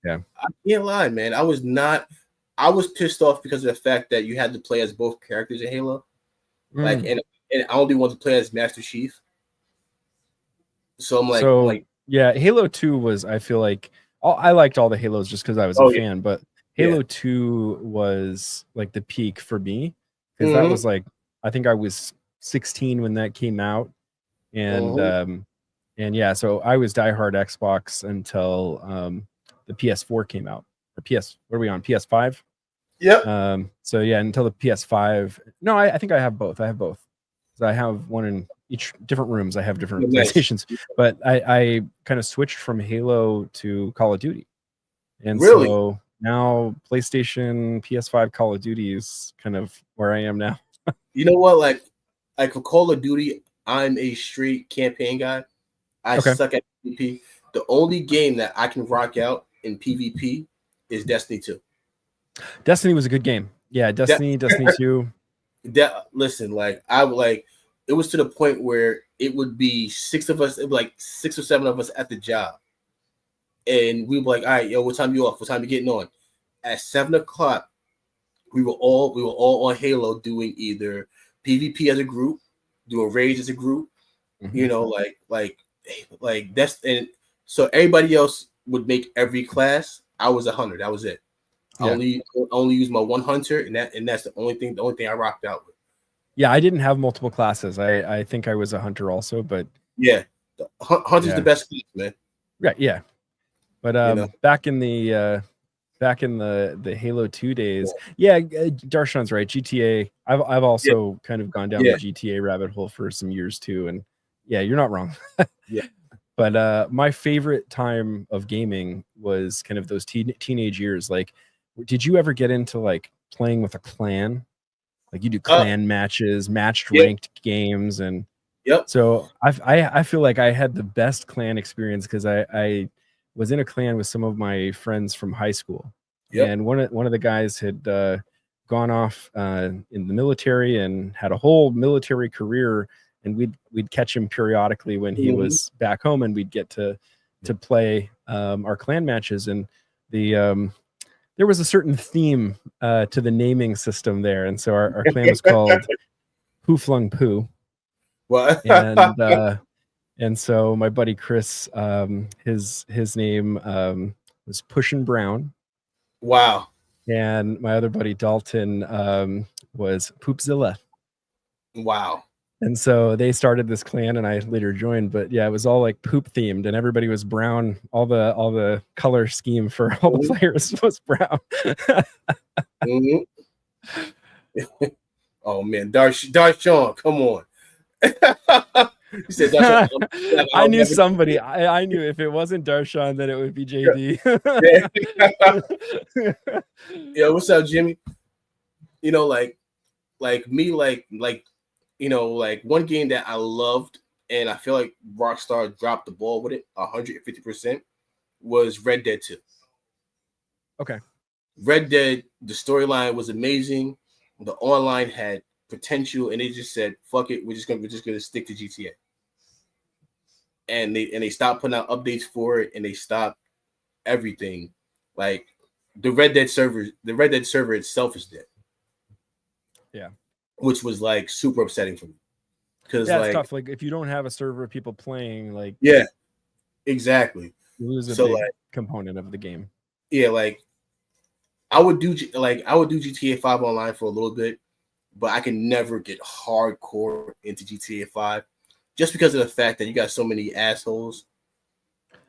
Yeah,
I can't lie, man. I was pissed off because of the fact that you had to play as both characters in Halo. And I only want to play as Master Chief. So I'm
yeah, Halo 2 was, I feel like, I liked all the Halos just because I was a fan, but Halo 2 was like the peak for me because that was like, I think I was 16 when that came out, and yeah, so I was diehard Xbox until the PS4 came out, or what are we on, PS5?
Yep.
So yeah, until the PS5. No, I think I have both. So I have one in each different rooms. I have different PlayStations, but I kind of switched from Halo to Call of Duty, and so now PlayStation, PS5, Call of Duty is kind of where I am now.
You know what? Like for Call of Duty, I'm a straight campaign guy. I suck at PvP. The only game that I can rock out in PvP is Destiny 2.
Destiny was a good game. Yeah, Destiny 2.
Listen, it was to the point where it would be 6 of us, it would be like 6 or 7 of us at the job. And we were like, all right, yo, what time you off? What time you getting on? At 7 o'clock, we were all on Halo doing either PvP as a group, doing raids as a group, that's, and so everybody else would make every class. I was a hunter. That was it. Yeah. I only use my one hunter, and that's the only thing I rocked out with.
Yeah, I didn't have multiple classes. I think I was a hunter also, but
yeah, hunter's the best class, man.
Right, yeah. But back in the Halo 2 days, Darshan's right. GTA. I've also kind of gone down the GTA rabbit hole for some years too, and yeah, you're not wrong.
Yeah.
But my favorite time of gaming was kind of those teenage years. Like, did you ever get into like playing with a clan? Like you do clan matches, matched ranked games, and so I feel like I had the best clan experience because I was in a clan with some of my friends from high school, and one of the guys had gone off in the military and had a whole military career, and we'd catch him periodically when he was back home, and we'd get to play our clan matches, and there was a certain theme to the naming system there, and so our clan was called Poo Flung Poo.
What?
And so my buddy Chris, his name was Pushin' Brown.
Wow.
And my other buddy Dalton was Poopzilla.
Wow.
And so they started this clan, and I later joined. But yeah, it was all like poop themed, and everybody was brown. All the color scheme for all the players was brown.
Oh man, Darshawn, come on. You said Darshawn.
I knew somebody. I knew if it wasn't Darshawn, then it would be JD.
Yeah, what's up, Jimmy? You know, like me, like you know, like one game that I loved, and I feel like Rockstar dropped the ball with it 150%, was Red Dead 2.
Okay.
Red Dead, the storyline was amazing. The online had potential, and they just said, "Fuck it, we're just gonna stick to GTA." And they stopped putting out updates for it, and they stopped everything. Like the Red Dead server itself is dead.
Yeah.
Which was like super upsetting for me. Because
it's tough. Like if you don't have a server of people playing, like
exactly.
You lose a big component of the game.
Yeah, like I would do GTA 5 online for a little bit, but I can never get hardcore into GTA 5 just because of the fact that you got so many assholes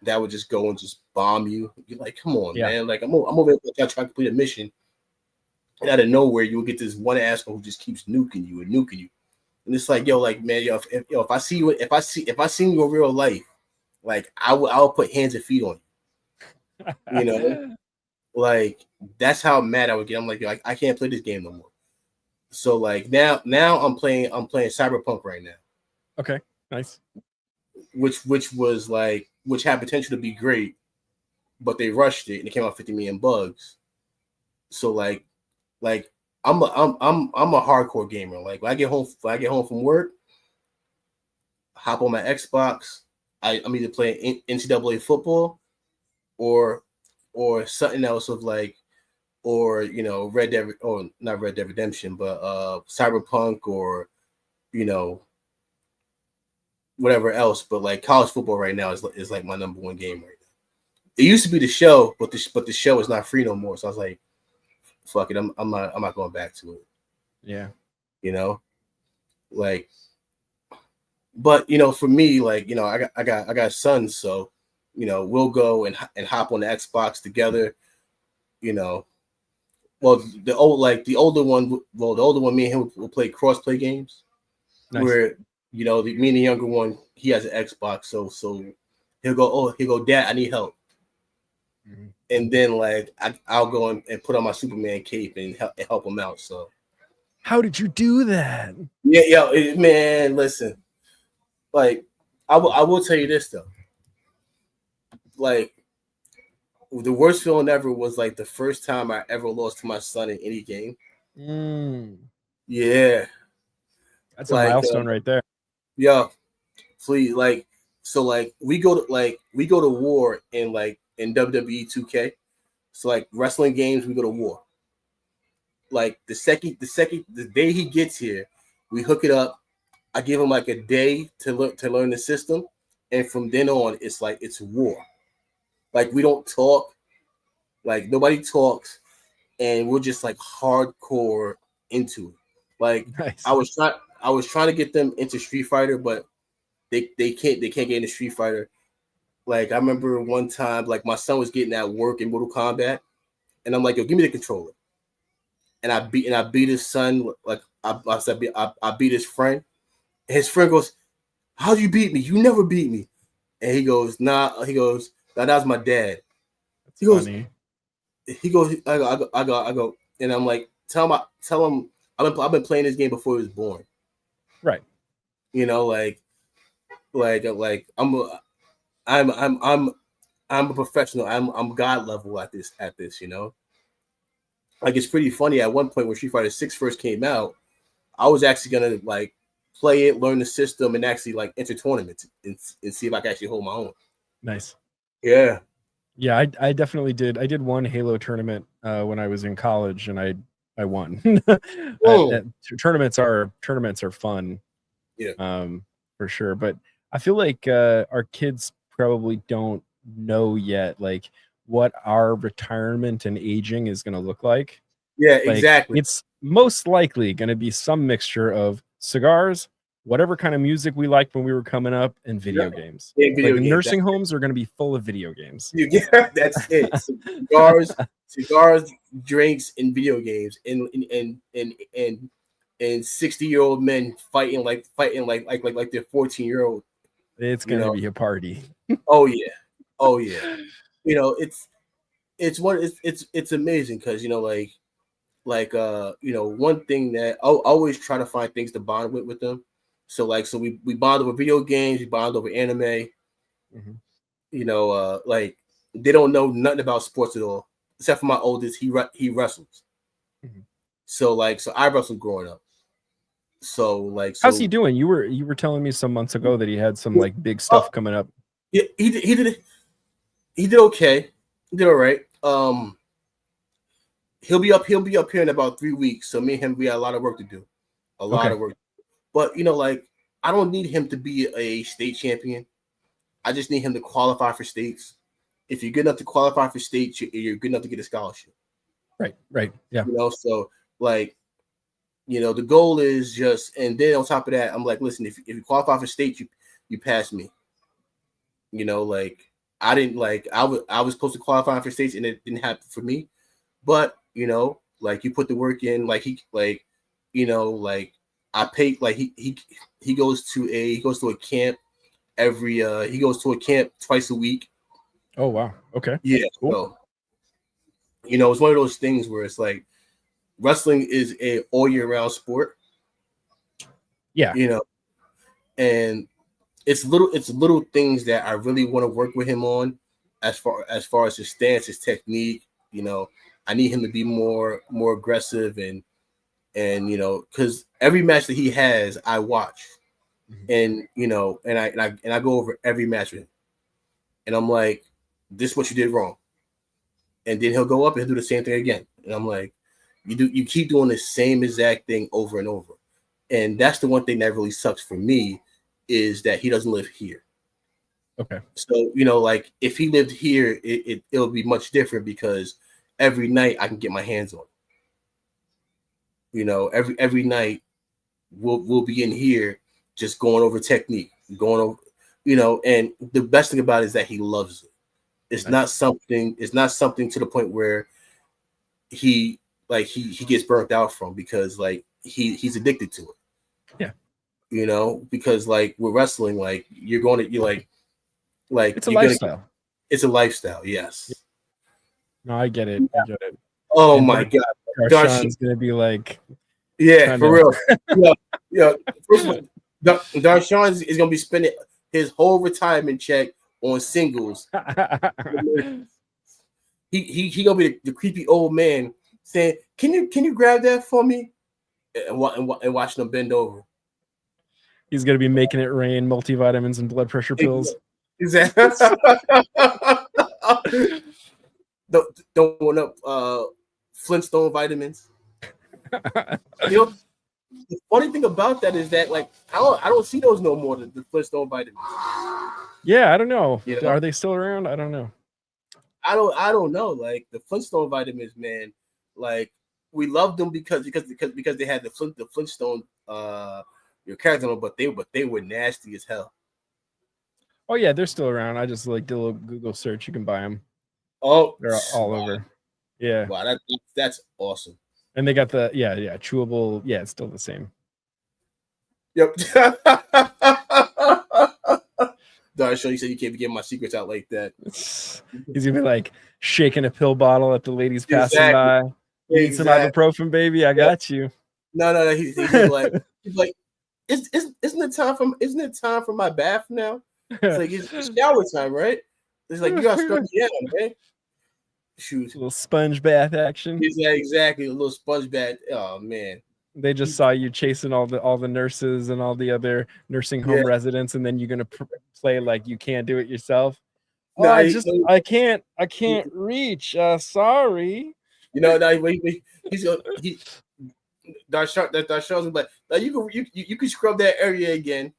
that would just go and just bomb you. You're like, come on, man. Like I'm over here trying to complete a mission. And out of nowhere, you'll get this one asshole who just keeps nuking you. And it's like, yo, like, man, if I see you in real life, like I'll put hands and feet on you. You know? Like that's how mad I would get. I'm like, I can't play this game no more. So like now I'm playing Cyberpunk right now.
Okay, nice.
Which had potential to be great, but they rushed it and it came out 50 million bugs. So like I'm a hardcore gamer. Like when I get home from work, hop on my Xbox. I'm either playing NCAA football or something else of like, or you know, Red Dead, or not Red Dead Redemption, but Cyberpunk, or you know, whatever else. But like college football right now is like my number one game right now. It used to be the show, but the show is not free no more. So I was like, fuck it, I'm not going back to it.
Yeah,
you know, like, but you know, for me, like, you know, I got sons, so you know, we'll go and hop on the Xbox together. You know, well, the older one, me and him will play cross-play games. Nice. Where you know, me and the younger one, he has an Xbox, so he'll go, Dad, I need help. Mm-hmm. And then like I'll go and put on my Superman cape and help him out. So,
how did you do that?
Yeah, man, listen, like I will tell you this though, like the worst feeling ever was like the first time I ever lost to my son in any game. Yeah,
that's like, a milestone right there.
Yeah, please, like, so like we go to war in WWE 2K. So like wrestling games, we go to war. Like the day he gets here, we hook it up. I give him like a day to learn the system, and from then on, it's like it's war. Like we don't talk, like nobody talks, and we're just like hardcore into it. Like nice. I was trying to get them into Street Fighter, but they can't get into Street Fighter. Like I remember one time, like my son was getting at work in Mortal Kombat, and I'm like, yo, give me the controller. And I beat his son. Like I beat his friend. And his friend goes, how'd you beat me? You never beat me. And he goes, nah. He goes, nah, that's my dad.
That's funny.
He goes, I go, and I'm like, tell him, I've been playing this game before he was born.
Right.
You know, like I'm a professional. I'm God level at this. You know, like it's pretty funny. At one point when Street Fighter 6 first came out, I was actually gonna like play it, learn the system, and actually like enter tournaments and see if I can actually hold my own.
Nice.
Yeah.
Yeah, I definitely did. I did one Halo tournament when I was in college, and I won. Tournaments are fun.
Yeah.
For sure. But I feel like our kids probably don't know yet, like what our retirement and aging is going to look like.
Yeah,
Like,
exactly.
it's most likely going to be some mixture of cigars, whatever kind of music we liked when we were coming up, and video games.
Yeah, video
like
games.
Nursing homes are going to be full of video games.
Yeah, that's it. Cigars, drinks, and video games, and 60-year-old men fighting like they're 14-year-old.
It's going to be a party.
Oh yeah. You know, it's amazing because you know you know, one thing that I always try to find things to bond with them. So we bond over video games, we bond over anime.
Mm-hmm.
You know, like they don't know nothing about sports at all, except for my oldest. He wrestles.
Mm-hmm.
So I wrestled growing up. So
how's he doing? You were telling me some months ago that he had some like big stuff coming up.
Yeah, he did okay. He did all right. He'll be up here in about 3 weeks. So me and him, we got a lot of work to do. A lot of work. But you know, like I don't need him to be a state champion. I just need him to qualify for states. If you're good enough to qualify for states, you're good enough to get a scholarship.
Right. Yeah.
You know, so like, you know, the goal is just, and then on top of that, I'm like, listen, if you qualify for states, you pass me. You know, like I didn't like I was supposed to qualify for states and it didn't happen for me. But you know, like you put the work in, like you know, like I pay, like he goes to a camp every he goes to a camp twice a week.
Oh wow. Okay.
Yeah. Cool. So, you know, it's one of those things where it's like wrestling is a all year round sport.
Yeah.
You know, and it's little things that I really want to work with him on as far as his stance, his technique. You know, I need him to be more aggressive and you know, because every match that he has, I watch. And you know, and I go over every match with him, and I'm like, "This is what you did wrong," and then he'll go up and he'll do the same thing again, and I'm like, "You keep doing the same exact thing over and over," and that's the one thing that really sucks for me is that he doesn't live here.
Okay.
So you know, like if he lived here, it'll be much different because every night I can get my hands on it. You know, every night we'll be in here just going over technique, going over, you know, and the best thing about it is that he loves it. It's not something to the point where he gets burnt out from, because like he's addicted to it.
Yeah.
You know, because like with wrestling, like you're like
it's a lifestyle.
It's a lifestyle, yes.
No, I get it. I get it.
Oh and my God.
Darshan's gonna be like,
yeah, for real. Yeah. First of all, Darshan is gonna be spending his whole retirement check on singles. he gonna be the creepy old man saying, "Can you grab that for me?" and watching them bend over.
He's gonna be making it rain multivitamins and blood pressure pills.
Exactly. Don't want up Flintstone vitamins. You know, the funny thing about that is that like I don't see those no more, the Flintstone vitamins.
Yeah, I don't know.
You know?
Are they still around? I don't know.
I don't know. Like the Flintstone vitamins, man. Like we loved them because they had the Flintstone your character on them, but they were nasty as hell.
Oh yeah, they're still around. I just like did a little Google search. You can buy them.
Oh,
they're all over. Yeah.
Wow, that's awesome.
And they got the chewable. Yeah, it's still the same.
Yep. Darshawn, you said you can't be giving my secrets out like that.
He's gonna be like shaking a pill bottle at the ladies passing by. You need some ibuprofen, baby? I got you.
No. He's like, isn't it time for my bath now? It's like it's shower time, right? It's like you gotta scrub me down, man. Shoot.
A little sponge bath action.
Yeah, exactly. A little sponge bath. Oh man.
They just saw you chasing all the nurses and all the other nursing home residents, and then you're gonna play like you can't do it yourself. No, I can't reach. Sorry.
You know, Darshawn's like, now you can scrub that area again.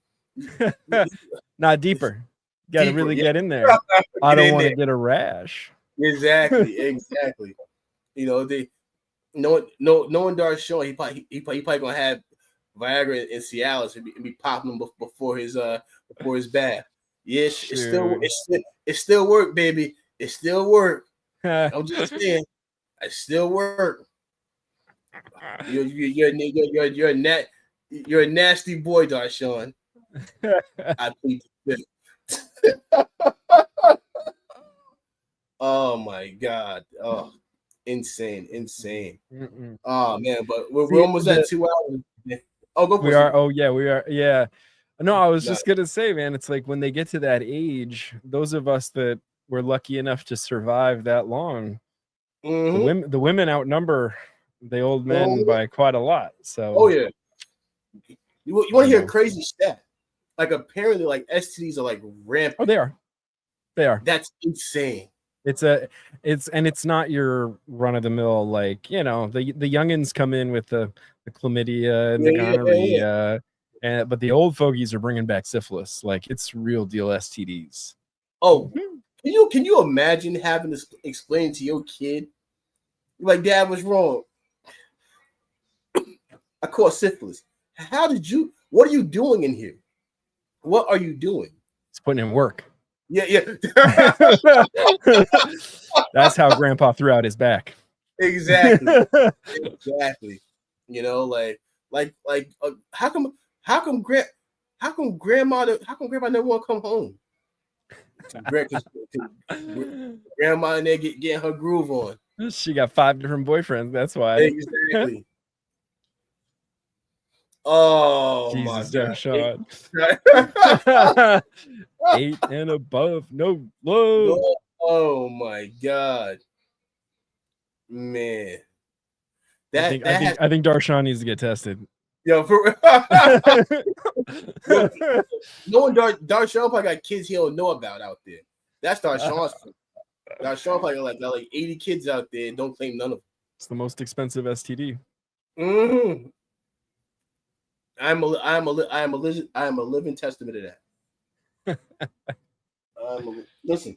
Not deeper. You gotta really get in there. I don't want to get a rash.
Exactly. You know, knowing Darshawn, he probably gonna have Viagra in Cialis and be popping them before his bath. Yes, it still work, baby. It still work. I'm just saying, it still work. You're a nasty boy, Darshawn. I plead the fifth. Oh my God! Oh, insane.
Mm-mm.
Oh man, but we're almost at 2 hours. Oh, go for it.
We are. Oh yeah, we are. Yeah. No, I was just gonna say, man, it's like when they get to that age, those of us that were lucky enough to survive that long, the women outnumber the old men by quite a lot. So,
you want to hear a crazy stat? Like apparently, like STDs are like rampant.
Oh, they are.
That's insane.
It's not your run of the mill, like, you know, the youngins come in with the chlamydia and the gonorrhea. But the old fogies are bringing back syphilis. Like, it's real deal STDs.
Oh, can you imagine having to explain to your kid, like, Dad, what's wrong? I caught syphilis. What are you doing in here? What are you doing?
It's putting in work.
Yeah.
That's how Grandpa threw out his back.
Exactly. You know, how come grandma never want to come home? Grandma in there getting her groove on.
She got 5 different boyfriends. That's why.
Exactly. Oh,
Jesus,
my
God. 8 and above, no love.
Oh my God, man!
I think Darshawn needs to get tested.
Yo, knowing Darshawn probably got kids he don't know about out there. That's Darshawn's. Darshawn probably got like 80 kids out there and don't claim none of them.
It's the most expensive STD.
Mm-hmm. I am a living testament to that. Listen,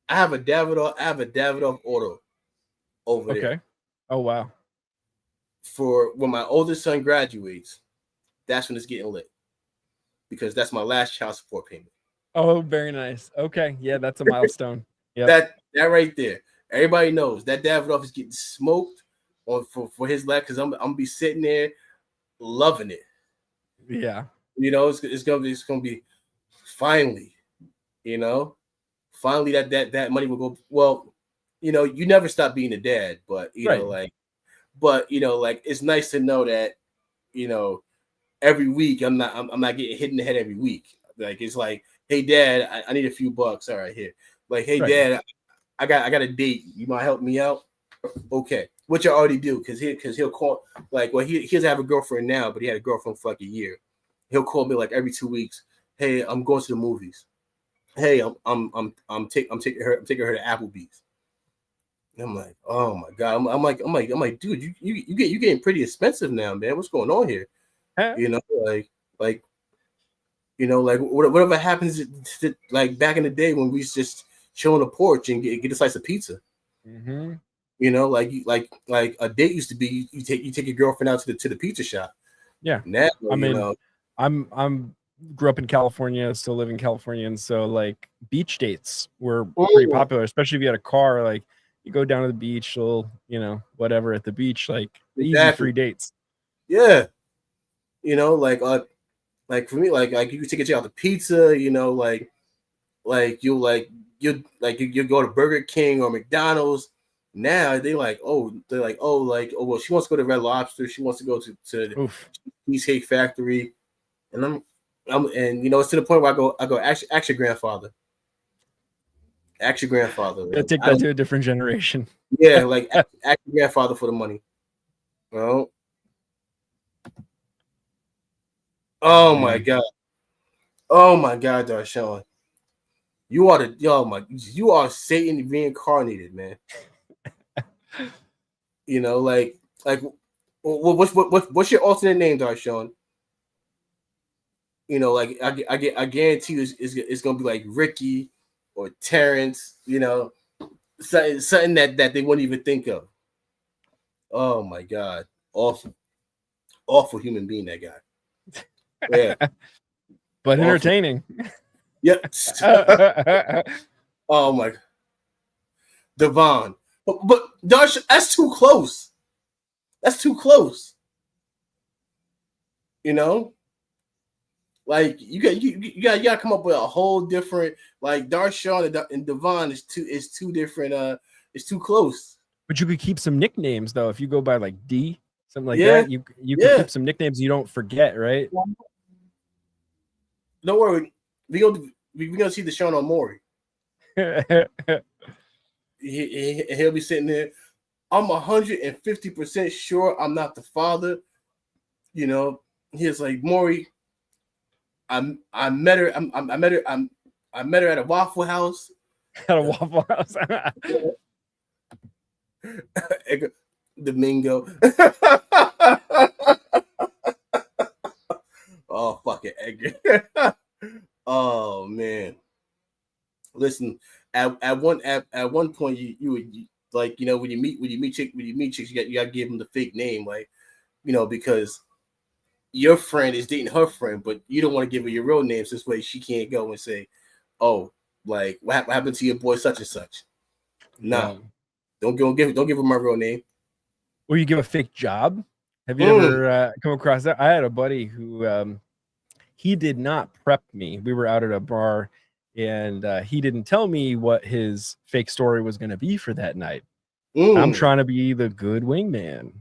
I have a Davidoff auto over there.
Okay. Oh wow.
For when my oldest son graduates, that's when it's getting lit. Because that's my last child support payment.
Oh, very nice. Okay. Yeah, that's a milestone. Yeah.
That right there. Everybody knows that Davidoff is getting smoked for his lap, because I'm gonna be sitting there loving it.
Yeah.
You know, it's gonna be finally, you know, that money will go. Well, you know, you never stop being a dad, but you know, like it's nice to know that, you know, every week I'm not getting hit in the head every week. Like, it's like, hey Dad, I need a few bucks. All right, here. Like, hey Dad, I got a date. You might help me out? Okay. Which I already do, because he'll call, like, well, he doesn't have a girlfriend now, but he had a girlfriend for like a year. He'll call me like every 2 weeks. Hey, I'm going to the movies. Hey, I'm taking her to Applebee's. And I'm like, oh my God. I'm like, dude, you getting pretty expensive now, man. What's going on here? You know, like, you know, like whatever happens to, like, back in the day when we just chill on the porch and get a slice of pizza.
Mm-hmm.
You know, like a date used to be you take your girlfriend out to the pizza shop.
Yeah.
Now,
I mean,
you know,
I'm grew up in California, still live in California, and so like beach dates were pretty popular, especially if you had a car. Like, you go down to the beach, you know, whatever at the beach, like easy free dates.
Yeah. You know, like for me, like you could take a chick out to pizza, you know, like like you go to Burger King or McDonald's. Now they're like, oh, well, she wants to go to Red Lobster. She wants to go to the Cheesecake Factory, and I'm and it's to the point where I go ask your grandfather. Ask your grandfather.
Gotta take that to a different generation.
Yeah, like ask your grandfather for the money. Well, oh my god, Darshawn. You are Satan reincarnated, man. What's your alternate name, Darshawn? I guarantee you it's gonna be like Ricky or Terrence, something that they wouldn't even think of. Oh my god, awful human being, that guy. Yeah,
but entertaining.
Yep. Oh my, Devon, but Darsh, that's too close. That's too close. Like you gotta come up with a whole different, like Darshawn and Devon is too different. It's too close.
But you could keep some nicknames though if you go by like D, something like that. You could keep some nicknames you don't forget, right?
Don't worry, we gonna see the Sean O'Maury. He'll be sitting there. I'm 150% sure I'm not the father. He's like, Maury, I met her. I met her at a Waffle House.
At a Waffle House.
Domingo. Oh, fucking Edgar. Oh man. Listen, at one point you like, when you meet chicks, you gotta give them the fake name, like, because your friend is dating her friend, but you don't want to give her your real name, so this way she can't go and say, oh, like, what happened to your boy such and such? No. Don't give her my real name.
Or you give a fake job. Have you ever come across that? I had a buddy who he did not prep me. We were out at a bar, and he didn't tell me what his fake story was going to be for that night. I'm trying to be the good wingman.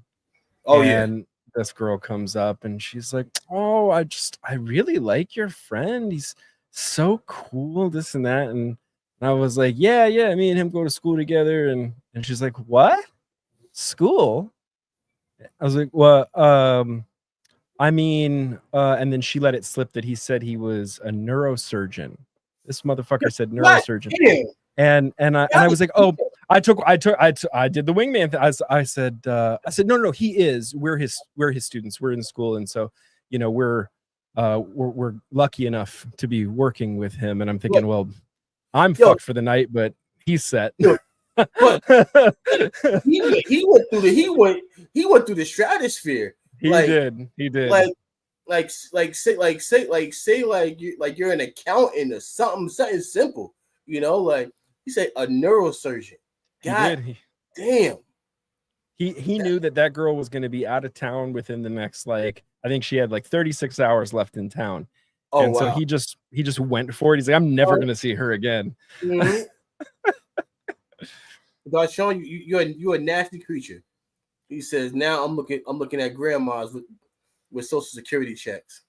Oh,
and this girl comes up and she's like, oh, I really like your friend. He's so cool, this and that. And I was like, yeah, me and him go to school together. And she's like, what? School? I was like, well, and then she let it slip that he said he was a neurosurgeon. This motherfucker said neurosurgeon. And I was like, oh, I did the wingman thing. I said, no, he is. We're his students. We're in school, and so we're lucky enough to be working with him. And I'm thinking, well, I'm fucked for the night, but he's set.
But he went through the stratosphere.
He did.
Say you're an accountant or something simple. Like he said, a neurosurgeon. God damn.
He knew that girl was going to be out of town within the next, like, I think she had like 36 hours left in town. Oh, and so he just went for it. He's like, I'm never going to see her again.
Mm-hmm. God, Sean, you're a nasty creature. He says, now I'm looking at grandmas with Social Security checks.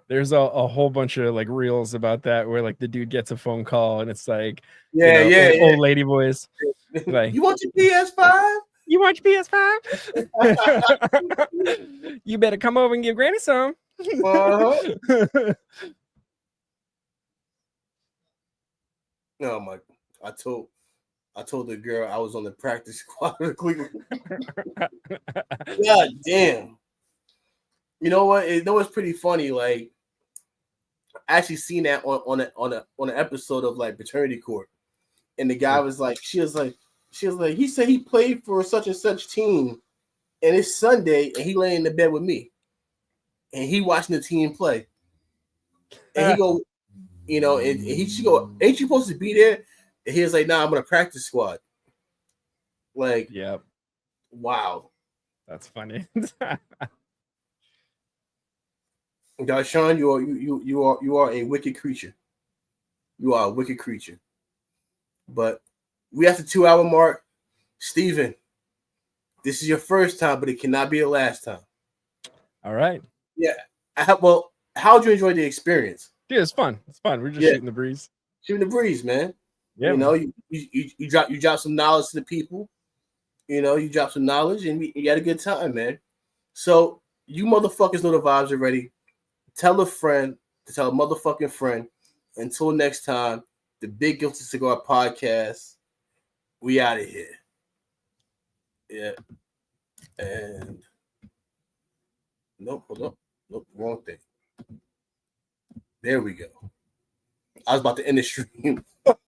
There's a whole bunch of like reels about that where like the dude gets a phone call and it's like, old lady voice. Like,
you want your PS5?
You want your PS5? You better come over and give Granny some.
Uh-huh. Oh my! I told the girl I was on the practice squad of Cleveland. God damn! You know what? It's pretty funny. Like, I actually seen that on an episode of like Paternity Court, and the guy was like, she was like, he said he played for such and such team, and it's Sunday, and he lay in the bed with me, and he watching the team play, and he go. And she go, ain't you supposed to be there? And he was like, nah, I'm gonna practice squad. Like,
yeah,
wow,
that's funny.
Darshawn, you are a wicked creature. You are a wicked creature. But we at the 2 hour mark. Steven, this is your first time, but it cannot be the last time.
All right.
Yeah. Well, how'd you enjoy the experience?
Yeah, it's fun. It's fun. We're just shooting the breeze.
Shooting the breeze, man.
Yeah,
you know, you drop some knowledge to the people. You know, you drop some knowledge and you had a good time, man. So you motherfuckers know the vibes already. Tell a friend to tell a motherfucking friend. Until next time, the Big Guilty Cigar Podcast. We out of here. Yeah. And nope, hold up. Nope, wrong thing. There we go. I was about to end the stream.